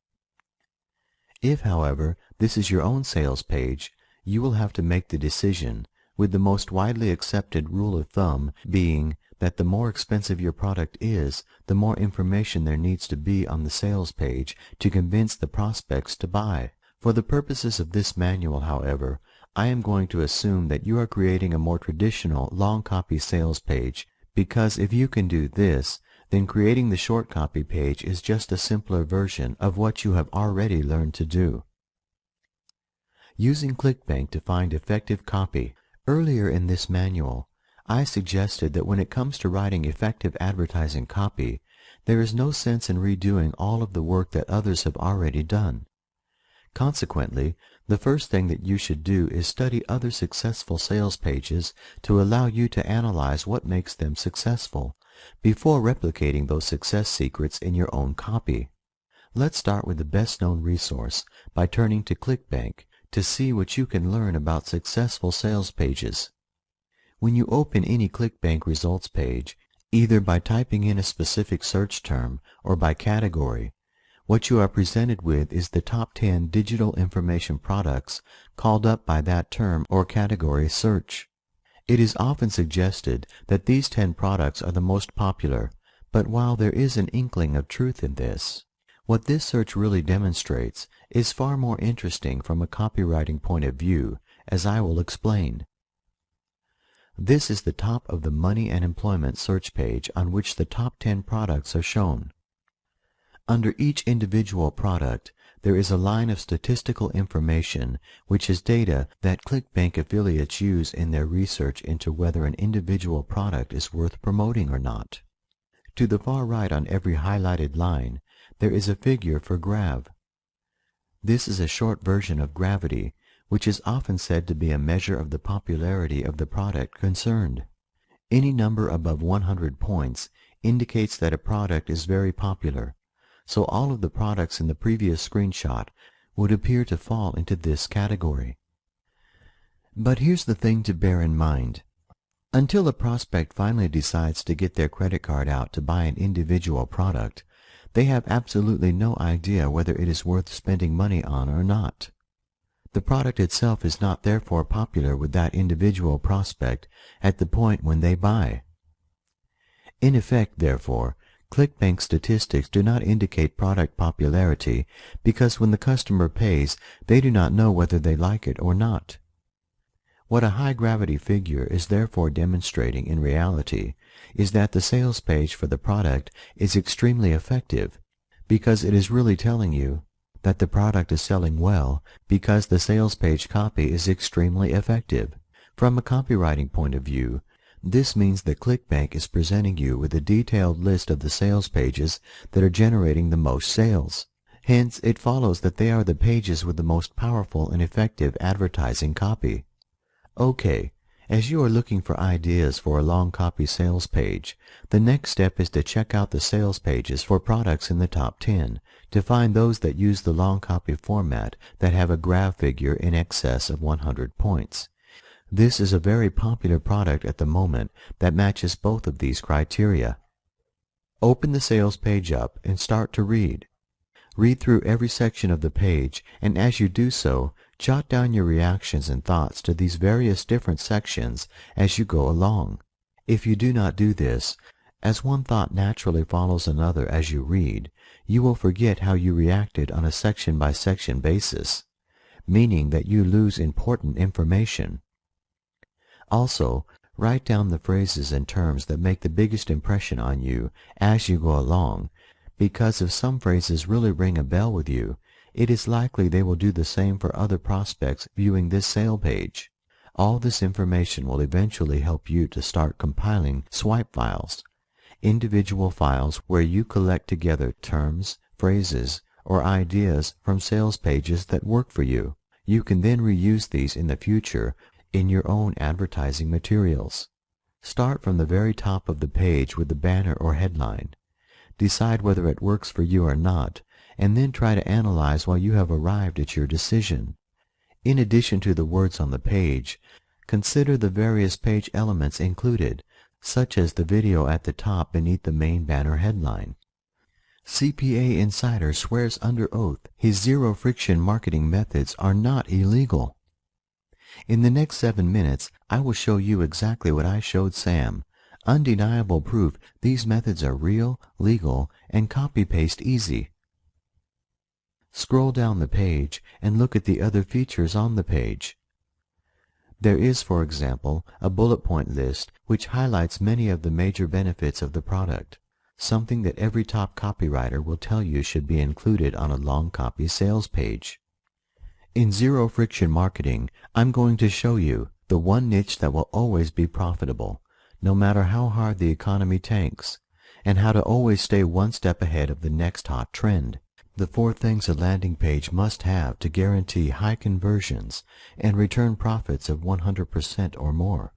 If, however, this is your own sales page, you will have to make the decision, with the most widely accepted rule of thumb being that the more expensive your product is, the more information there needs to be on the sales page to convince the prospects to buy. For the purposes of this manual, however, I am going to assume that you are creating a more traditional long copy sales page, because if you can do this, then creating the short copy page is just a simpler version of what you have already learned to do. Using ClickBank to find effective copy. Earlier in this manual, I suggested that when it comes to writing effective advertising copy, there is no sense in redoing all of the work that others have already done. Consequently, the first thing that you should do is study other successful sales pages to allow you to analyze what makes them successful, before replicating those success secrets in your own copy. Let's start with the best-known resource by turning to ClickBank to see what you can learn about successful sales pages. When you open any ClickBank results page, either by typing in a specific search term or by category, What you are presented with is the top 10 digital information products called up by that term or category search. It is often suggested that these 10 products are the most popular, but while there is an inkling of truth in this, what this search really demonstrates is far more interesting from a copywriting point of view, as I will explain. This is the top of the money and employment search page on which the top 10 products are shown. Under each individual product, there is a line of statistical information, which is data that ClickBank affiliates use in their research into whether an individual product is worth promoting or not. To the far right on every highlighted line, there is a figure for GRAV. This is a short version of gravity, which is often said to be a measure of the popularity of the product concerned. Any number above 100 points indicates that a product is very popular, so all of the products in the previous screenshot would appear to fall into this category. But here's the thing to bear in mind. Until a prospect finally decides to get their credit card out to buy an individual product, they have absolutely no idea whether it is worth spending money on or not. The product itself is not therefore popular with that individual prospect at the point when they buy. In effect, therefore, ClickBank statistics do not indicate product popularity because when the customer pays, they do not know whether they like it or not. What a high-gravity figure is therefore demonstrating in reality is that the sales page for the product is extremely effective because it is really telling you that the product is selling well because the sales page copy is extremely effective. From a copywriting point of view, this means that ClickBank is presenting you with a detailed list of the sales pages that are generating the most sales. Hence, it follows that they are the pages with the most powerful and effective advertising copy. Okay, as you are looking for ideas for a long copy sales page, the next step is to check out the sales pages for products in the top 10 to find those that use the long copy format that have a GRAV figure in excess of 100 points. This is a very popular product at the moment that matches both of these criteria. Open the sales page up and start to read. Read through every section of the page, and as you do so, jot down your reactions and thoughts to these various different sections as you go along. If you do not do this, as one thought naturally follows another as you read, you will forget how you reacted on a section-by-section basis, meaning that you lose important information. Also, write down the phrases and terms that make the biggest impression on you as you go along, because if some phrases really ring a bell with you, it is likely they will do the same for other prospects viewing this sale page. All this information will eventually help you to start compiling swipe files, individual files where you collect together terms, phrases, or ideas from sales pages that work for you. You can then reuse these in the future in your own advertising materials. Start from the very top of the page with the banner or headline. Decide whether it works for you or not, and then try to analyze why you have arrived at your decision. In addition to the words on the page, consider the various page elements included, such as the video at the top beneath the main banner headline. CPA Insider swears under oath his zero-friction marketing methods are not illegal. In the next 7 minutes, I will show you exactly what I showed Sam. Undeniable proof these methods are real, legal, and copy-paste easy. Scroll down the page and look at the other features on the page. There is, for example, a bullet point list which highlights many of the major benefits of the product, something that every top copywriter will tell you should be included on a long copy sales page. In Zero Friction Marketing, I'm going to show you the one niche that will always be profitable, no matter how hard the economy tanks, and how to always stay one step ahead of the next hot trend. The 4 things a landing page must have to guarantee high conversions and return profits of 100% or more.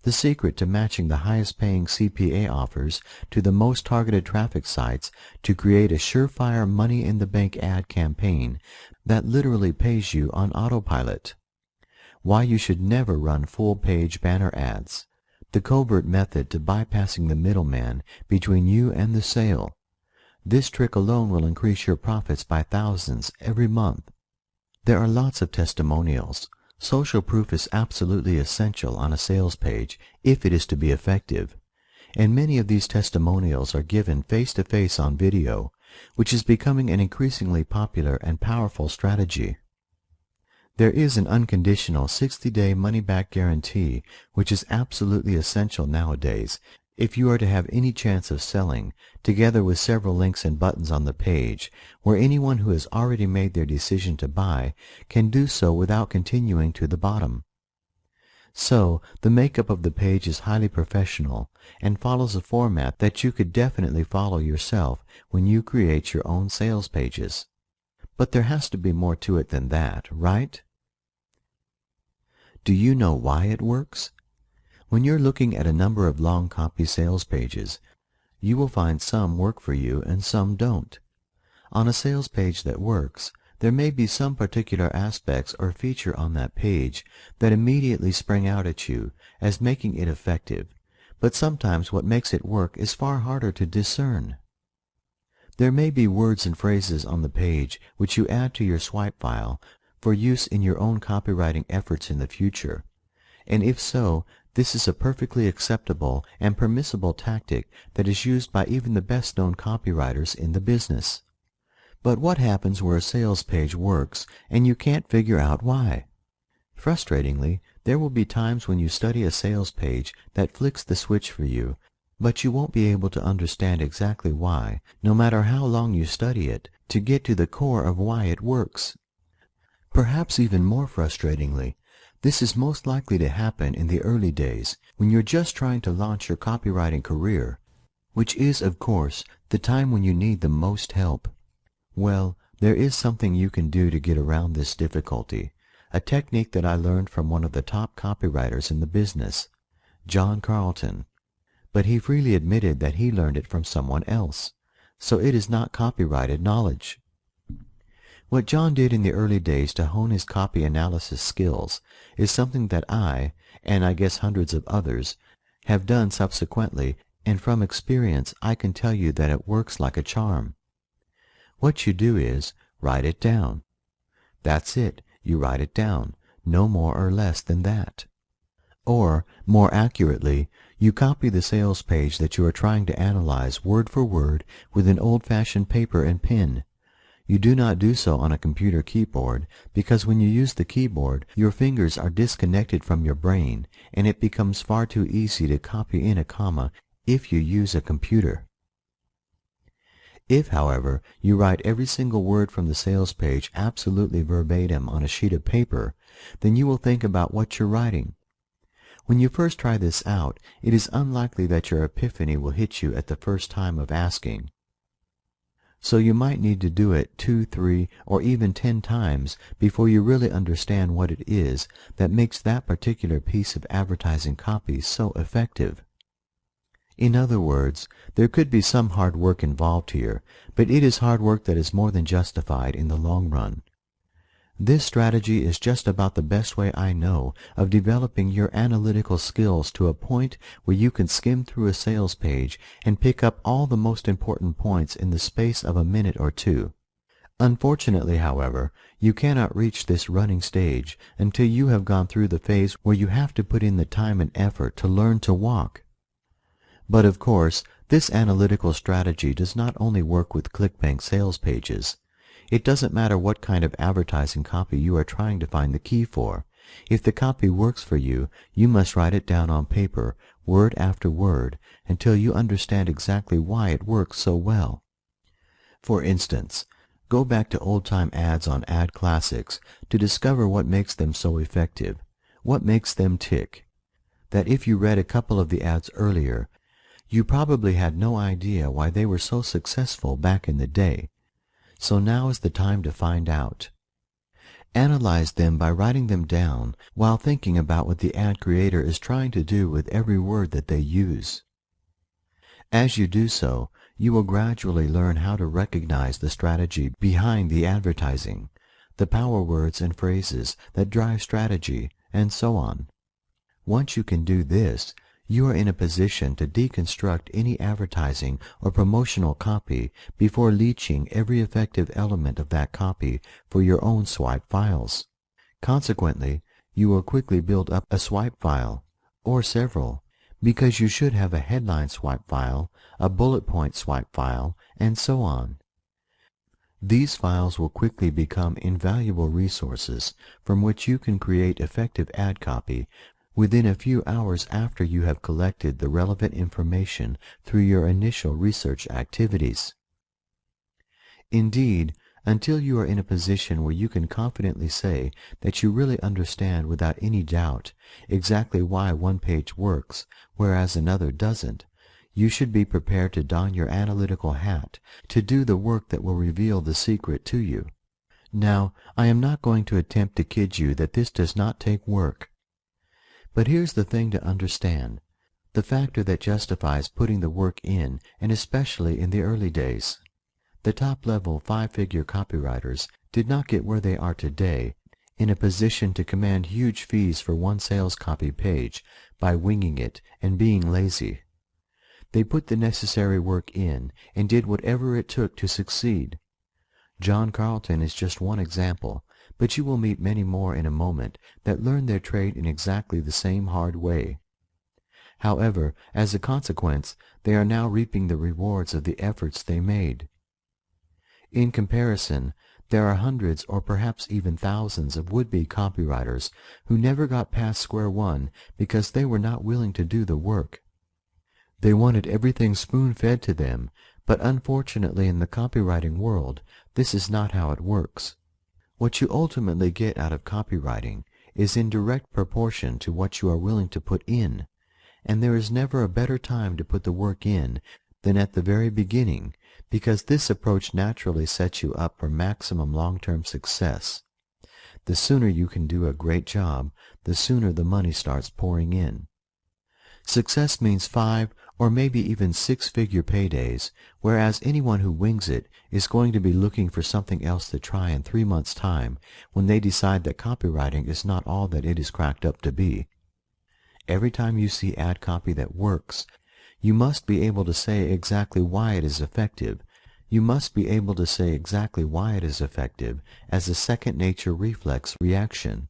The secret to matching the highest paying CPA offers to the most targeted traffic sites to create a surefire money-in-the-bank ad campaign that literally pays you on autopilot. Why you should never run full-page banner ads. The covert method to bypassing the middleman between you and the sale. This trick alone will increase your profits by thousands every month. There are lots of testimonials. Social proof is absolutely essential on a sales page if it is to be effective. And many of these testimonials are given face-to-face on video, which is becoming an increasingly popular and powerful strategy. There is an unconditional 60-day money-back guarantee, which is absolutely essential nowadays if you are to have any chance of selling, together with several links and buttons on the page, where anyone who has already made their decision to buy can do so without continuing to the bottom. So, the makeup of the page is highly professional and follows a format that you could definitely follow yourself when you create your own sales pages. But there has to be more to it than that, right? Do you know why it works? When you're looking at a number of long copy sales pages, you will find some work for you and some don't. On a sales page that works, there may be some particular aspects or feature on that page that immediately spring out at you as making it effective, but sometimes what makes it work is far harder to discern. There may be words and phrases on the page which you add to your swipe file for use in your own copywriting efforts in the future, and if so, this is a perfectly acceptable and permissible tactic that is used by even the best-known copywriters in the business. But what happens where a sales page works and you can't figure out why? Frustratingly, there will be times when you study a sales page that flicks the switch for you, but you won't be able to understand exactly why, no matter how long you study it, to get to the core of why it works. Perhaps even more frustratingly, this is most likely to happen in the early days when you're just trying to launch your copywriting career, which is, of course, the time when you need the most help. Well, there is something you can do to get around this difficulty, a technique that I learned from one of the top copywriters in the business, John Carlton. But he freely admitted that he learned it from someone else, so it is not copyrighted knowledge. What John did in the early days to hone his copy analysis skills is something that I, and I guess hundreds of others, have done subsequently, and from experience I can tell you that it works like a charm. What you do is, write it down. That's it, you write it down, no more or less than that. Or, more accurately, you copy the sales page that you are trying to analyze word for word with an old-fashioned paper and pen. You do not do so on a computer keyboard, because when you use the keyboard, your fingers are disconnected from your brain, and it becomes far too easy to copy in a comma if you use a computer. If, however, you write every single word from the sales page absolutely verbatim on a sheet of paper, then you will think about what you're writing. When you first try this out, it is unlikely that your epiphany will hit you at the first time of asking. So you might need to do it 2, 3, or even 10 times before you really understand what it is that makes that particular piece of advertising copy so effective. In other words, there could be some hard work involved here, but it is hard work that is more than justified in the long run. This strategy is just about the best way I know of developing your analytical skills to a point where you can skim through a sales page and pick up all the most important points in the space of a minute or two. Unfortunately, however, you cannot reach this running stage until you have gone through the phase where you have to put in the time and effort to learn to walk. But of course, this analytical strategy does not only work with ClickBank sales pages. It doesn't matter what kind of advertising copy you are trying to find the key for. If the copy works for you, you must write it down on paper, word after word, until you understand exactly why it works so well. For instance, go back to old-time ads on Ad Classics to discover what makes them so effective, what makes them tick. That if you read a couple of the ads earlier, you probably had no idea why they were so successful back in the day. So now is the time to find out. Analyze them by writing them down while thinking about what the ad creator is trying to do with every word that they use. As you do so, you will gradually learn how to recognize the strategy behind the advertising, the power words and phrases that drive strategy, and so on. Once you can do this, You are in a position to deconstruct any advertising or promotional copy before leeching every effective element of that copy for your own swipe files. Consequently, you will quickly build up a swipe file, or several, because you should have a headline swipe file, a bullet point swipe file, and so on. These files will quickly become invaluable resources from which you can create effective ad copy within a few hours after you have collected the relevant information through your initial research activities. Indeed, until you are in a position where you can confidently say that you really understand without any doubt exactly why one page works, whereas another doesn't, you should be prepared to don your analytical hat to do the work that will reveal the secret to you. Now, I am not going to attempt to kid you that this does not take work. But here's the thing to understand, the factor that justifies putting the work in, and especially in the early days. The top-level 5-figure copywriters did not get where they are today in a position to command huge fees for one sales copy page by winging it and being lazy. They put the necessary work in and did whatever it took to succeed. John Carlton is just one example, but you will meet many more in a moment that learn their trade in exactly the same hard way. However, as a consequence, they are now reaping the rewards of the efforts they made. In comparison, there are hundreds or perhaps even thousands of would-be copywriters who never got past square one because they were not willing to do the work. They wanted everything spoon-fed to them, but unfortunately in the copywriting world, this is not how it works. What you ultimately get out of copywriting is in direct proportion to what you are willing to put in, and there is never a better time to put the work in than at the very beginning, because this approach naturally sets you up for maximum long-term success. The sooner you can do a great job, the sooner the money starts pouring in. Success means 5 or maybe even 6-figure paydays, whereas anyone who wings it is going to be looking for something else to try in 3 months' time when they decide that copywriting is not all that it is cracked up to be. Every time you see ad copy that works, you must be able to say exactly why it is effective. You must be able to say exactly why it is effective as a second-nature reflex reaction.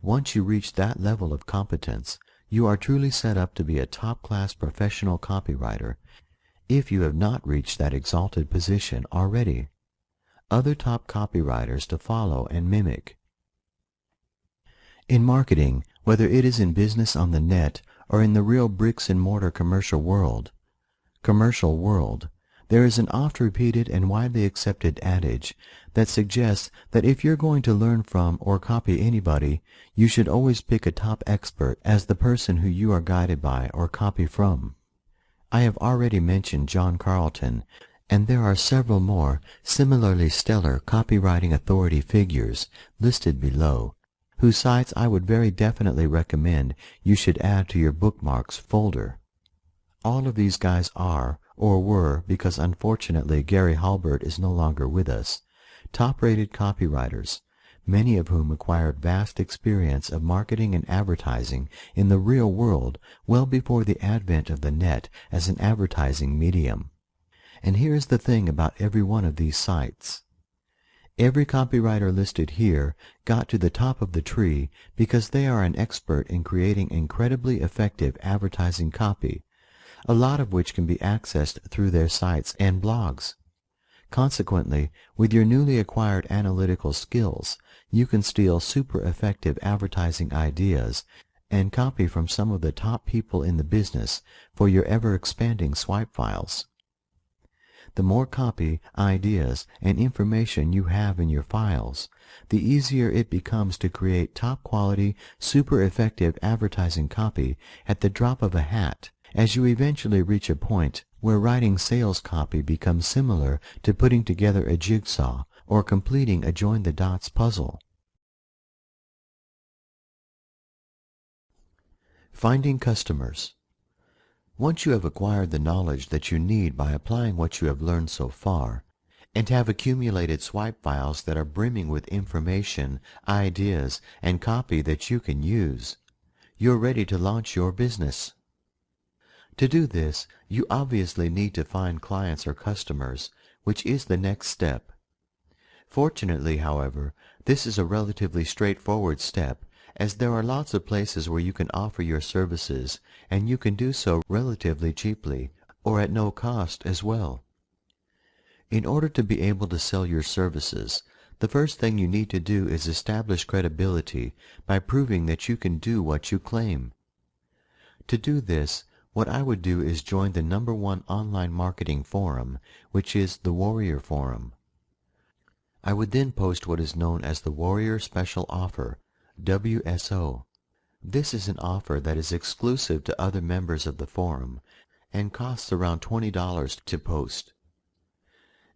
Once you reach that level of competence, you are truly set up to be a top-class professional copywriter, if you have not reached that exalted position already. Other top copywriters to follow and mimic. In marketing, whether it is in business on the net or in the real bricks-and-mortar commercial world, there is an oft-repeated and widely accepted adage that suggests that if you're going to learn from or copy anybody, you should always pick a top expert as the person who you are guided by or copy from. I have already mentioned John Carlton, and there are several more similarly stellar copywriting authority figures listed below, whose sites I would very definitely recommend you should add to your bookmarks folder. All of these guys are, or were, because unfortunately Gary Halbert is no longer with us, top-rated copywriters, many of whom acquired vast experience of marketing and advertising in the real world well before the advent of the net as an advertising medium. And here is the thing about every one of these sites. Every copywriter listed here got to the top of the tree because they are an expert in creating incredibly effective advertising copy, a lot of which can be accessed through their sites and blogs. Consequently, with your newly acquired analytical skills, you can steal super effective advertising ideas and copy from some of the top people in the business for your ever-expanding swipe files. The more copy, ideas, and information you have in your files, the easier it becomes to create top-quality, super effective advertising copy at the drop of a hat, as you eventually reach a point where writing sales copy becomes similar to putting together a jigsaw or completing a join-the-dots puzzle. Finding customers. Once you have acquired the knowledge that you need by applying what you have learned so far, and have accumulated swipe files that are brimming with information, ideas, and copy that you can use, you're ready to launch your business. To do this, you obviously need to find clients or customers, which is the next step. Fortunately, however, this is a relatively straightforward step, as there are lots of places where you can offer your services, and you can do so relatively cheaply, or at no cost as well. In order to be able to sell your services, the first thing you need to do is establish credibility by proving that you can do what you claim. To do this, what I would do is join the #1 online marketing forum, which is the Warrior Forum. I would then post what is known as the Warrior Special Offer, WSO. This is an offer that is exclusive to other members of the forum and costs around $20 to post.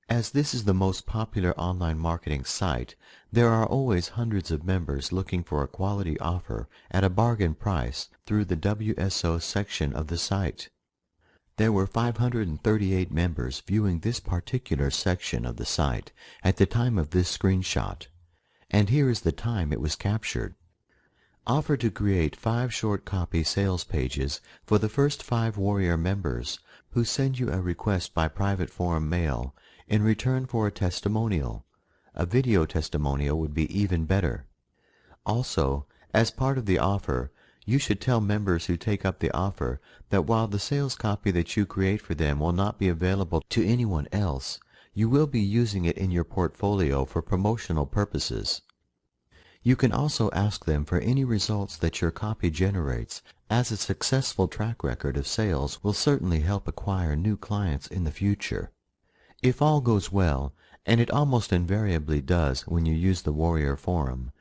As this is the most popular online marketing site, there are always hundreds of members looking for a quality offer at a bargain price through the WSO section of the site. There were 538 members viewing this particular section of the site at the time of this screenshot, and here is the time it was captured. Offer to create 5 short copy sales pages for the first 5 Warrior members who send you a request by private forum mail in return for a testimonial. A video testimonial would be even better. Also, as part of the offer, you should tell members who take up the offer that while the sales copy that you create for them will not be available to anyone else, you will be using it in your portfolio for promotional purposes. You can also ask them for any results that your copy generates, as a successful track record of sales will certainly help acquire new clients in the future. If all goes well, and it almost invariably does when you use the Warrior Forum,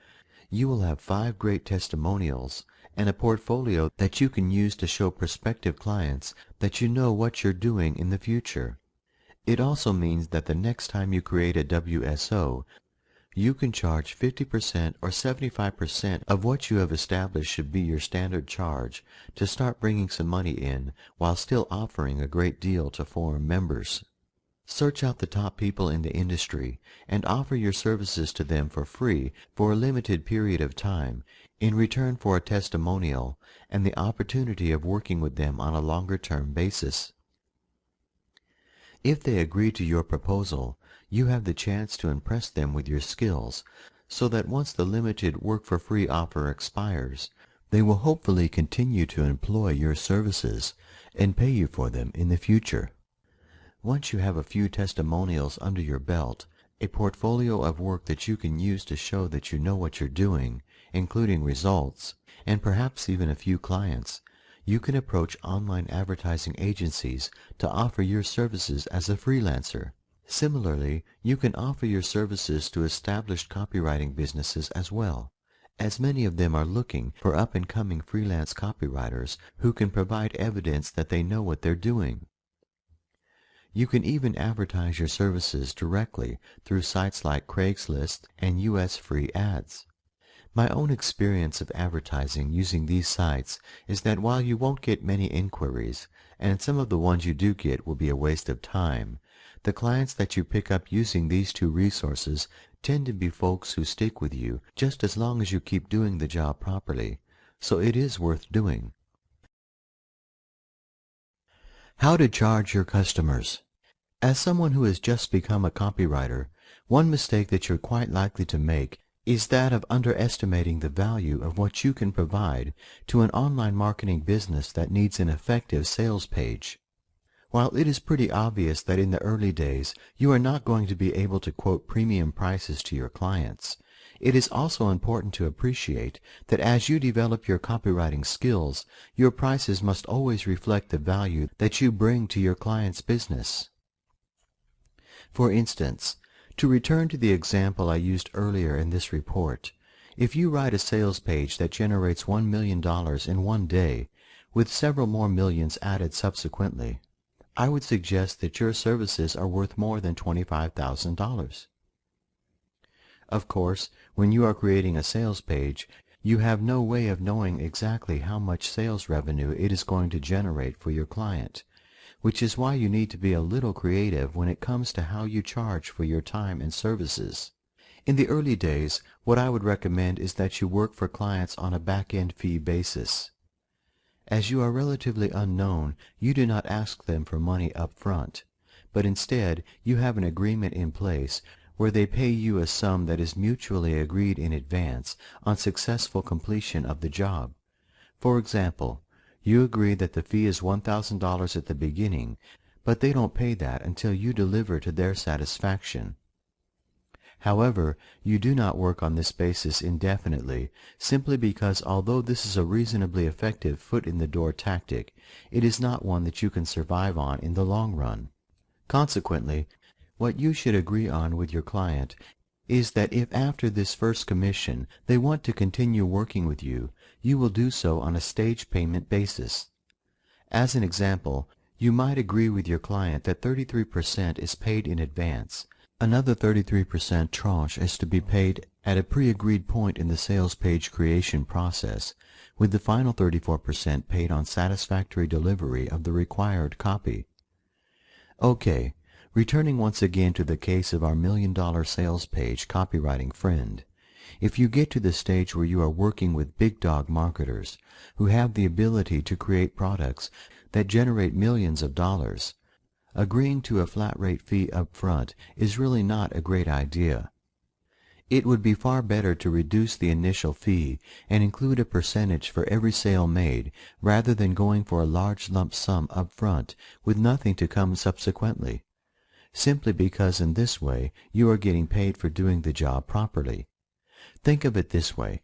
you will have 5 great testimonials and a portfolio that you can use to show prospective clients that you know what you're doing in the future. It also means that the next time you create a WSO, you can charge 50% or 75% of what you have established should be your standard charge to start bringing some money in while still offering a great deal to forum members. Search out the top people in the industry and offer your services to them for free for a limited period of time in return for a testimonial and the opportunity of working with them on a longer-term basis. If they agree to your proposal, you have the chance to impress them with your skills, so that once the limited work-for-free offer expires, they will hopefully continue to employ your services and pay you for them in the future. Once you have a few testimonials under your belt, a portfolio of work that you can use to show that you know what you're doing, including results, and perhaps even a few clients, you can approach online advertising agencies to offer your services as a freelancer. Similarly, you can offer your services to established copywriting businesses as well, as many of them are looking for up-and-coming freelance copywriters who can provide evidence that they know what they're doing. You can even advertise your services directly through sites like Craigslist and US free ads. My own experience of advertising using these sites is that while you won't get many inquiries, and some of the ones you do get will be a waste of time, the clients that you pick up using these 2 resources tend to be folks who stick with you just as long as you keep doing the job properly, so it is worth doing. How to charge your customers. As someone who has just become a copywriter, one mistake that you're quite likely to make is that of underestimating the value of what you can provide to an online marketing business that needs an effective sales page. While it is pretty obvious that in the early days you are not going to be able to quote premium prices to your clients, it is also important to appreciate that as you develop your copywriting skills, your prices must always reflect the value that you bring to your client's business. For instance, to return to the example I used earlier in this report, if you write a sales page that generates $1 million in one day, with several more millions added subsequently, I would suggest that your services are worth more than $25,000. Of course, when you are creating a sales page, you have no way of knowing exactly how much sales revenue it is going to generate for your client, which is why you need to be a little creative when it comes to how you charge for your time and services. In the early days, what I would recommend is that you work for clients on a back-end fee basis. As you are relatively unknown, you do not ask them for money up front, but instead you have an agreement in place where they pay you a sum that is mutually agreed in advance on successful completion of the job. For example, you agree that the fee is $1,000 at the beginning, but they don't pay that until you deliver to their satisfaction. However, you do not work on this basis indefinitely, simply because although this is a reasonably effective foot-in-the-door tactic, it is not one that you can survive on in the long run. Consequently, what you should agree on with your client is that if after this first commission they want to continue working with you, you will do so on a stage payment basis. As an example, you might agree with your client that 33% is paid in advance. Another 33% tranche is to be paid at a pre-agreed point in the sales page creation process, with the final 34% paid on satisfactory delivery of the required copy. Okay, returning once again to the case of our $1,000,000 sales page copywriting friend. If you get to the stage where you are working with big dog marketers who have the ability to create products that generate millions of dollars, agreeing to a flat rate fee up front is really not a great idea. It would be far better to reduce the initial fee and include a percentage for every sale made rather than going for a large lump sum up front with nothing to come subsequently, simply because in this way you are getting paid for doing the job properly. Think of it this way.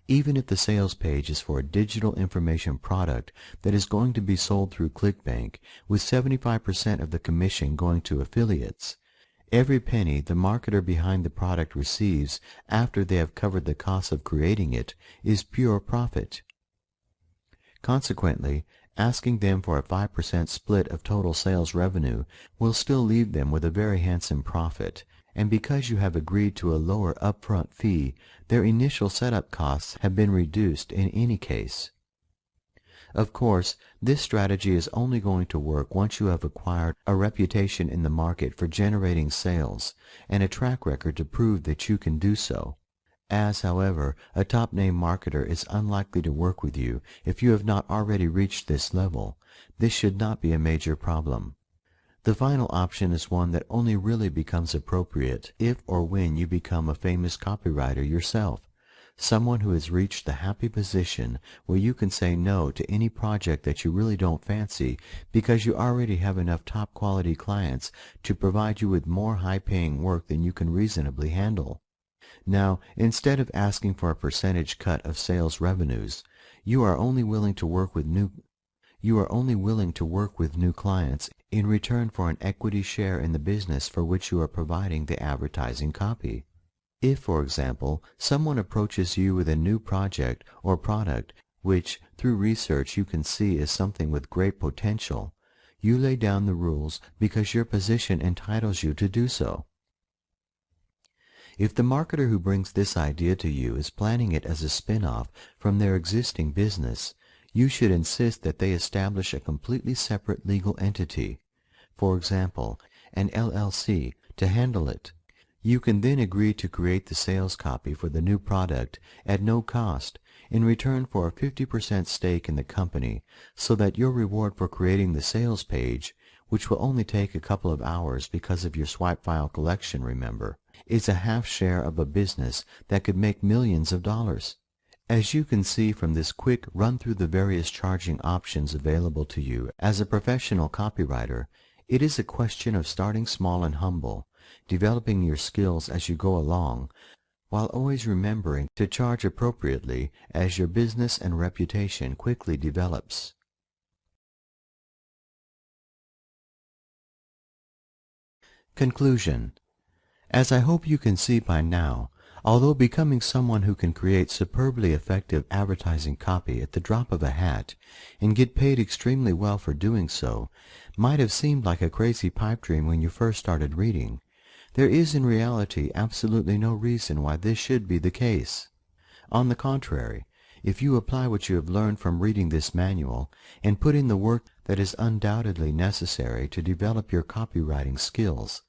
Even if the sales page is for a digital information product that is going to be sold through ClickBank, with 75% of the commission going to affiliates, every penny the marketer behind the product receives after they have covered the cost of creating it is pure profit. Consequently, asking them for a 5% split of total sales revenue will still leave them with a very handsome profit, and because you have agreed to a lower upfront fee, their initial setup costs have been reduced in any case. Of course, this strategy is only going to work once you have acquired a reputation in the market for generating sales and a track record to prove that you can do so. As, however, a top-name marketer is unlikely to work with you if you have not already reached this level, this should not be a major problem. The final option is one that only really becomes appropriate if or when you become a famous copywriter yourself, someone who has reached the happy position where you can say no to any project that you really don't fancy because you already have enough top-quality clients to provide you with more high-paying work than you can reasonably handle. Now, instead of asking for a percentage cut of sales revenues, you are only willing to work with new clients in return for an equity share in the business for which you are providing the advertising copy. If, for example, someone approaches you with a new project or product which, through research, you can see is something with great potential, you lay down the rules because your position entitles you to do so. If the marketer who brings this idea to you is planning it as a spin-off from their existing business, you should insist that they establish a completely separate legal entity, for example, an LLC, to handle it. You can then agree to create the sales copy for the new product at no cost in return for a 50% stake in the company, so that your reward for creating the sales page, which will only take a couple of hours because of your swipe file collection, remember, is a half share of a business that could make millions of dollars. As you can see from this quick run through the various charging options available to you as a professional copywriter, it is a question of starting small and humble, developing your skills as you go along, while always remembering to charge appropriately as your business and reputation quickly develops. Conclusion. As I hope you can see by now, although becoming someone who can create superbly effective advertising copy at the drop of a hat and get paid extremely well for doing so might have seemed like a crazy pipe dream when you first started reading, there is in reality absolutely no reason why this should be the case. On the contrary, if you apply what you have learned from reading this manual and put in the work that is undoubtedly necessary to develop your copywriting skills,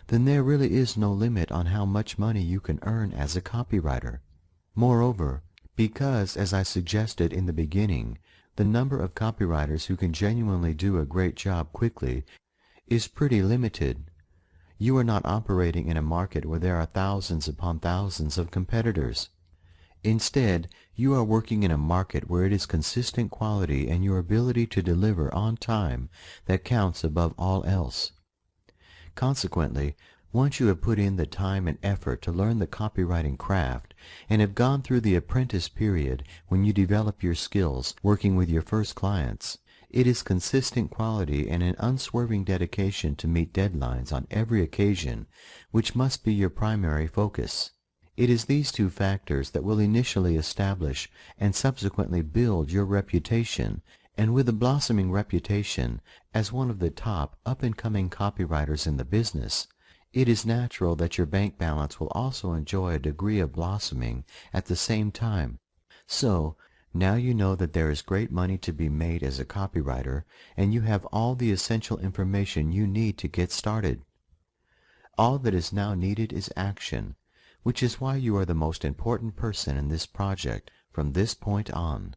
then there really is no limit on how much money you can earn as a copywriter. Moreover, because, as I suggested in the beginning, the number of copywriters who can genuinely do a great job quickly is pretty limited. You are not operating in a market where there are thousands upon thousands of competitors. Instead, you are working in a market where it is consistent quality and your ability to deliver on time that counts above all else. Consequently, once you have put in the time and effort to learn the copywriting craft and have gone through the apprentice period when you develop your skills working with your first clients, it is consistent quality and an unswerving dedication to meet deadlines on every occasion which must be your primary focus. It is these two factors that will initially establish and subsequently build your reputation, and with a blossoming reputation as one of the top up-and-coming copywriters in the business, it is natural that your bank balance will also enjoy a degree of blossoming at the same time. So, now you know that there is great money to be made as a copywriter, and you have all the essential information you need to get started. All that is now needed is action, which is why you are the most important person in this project from this point on.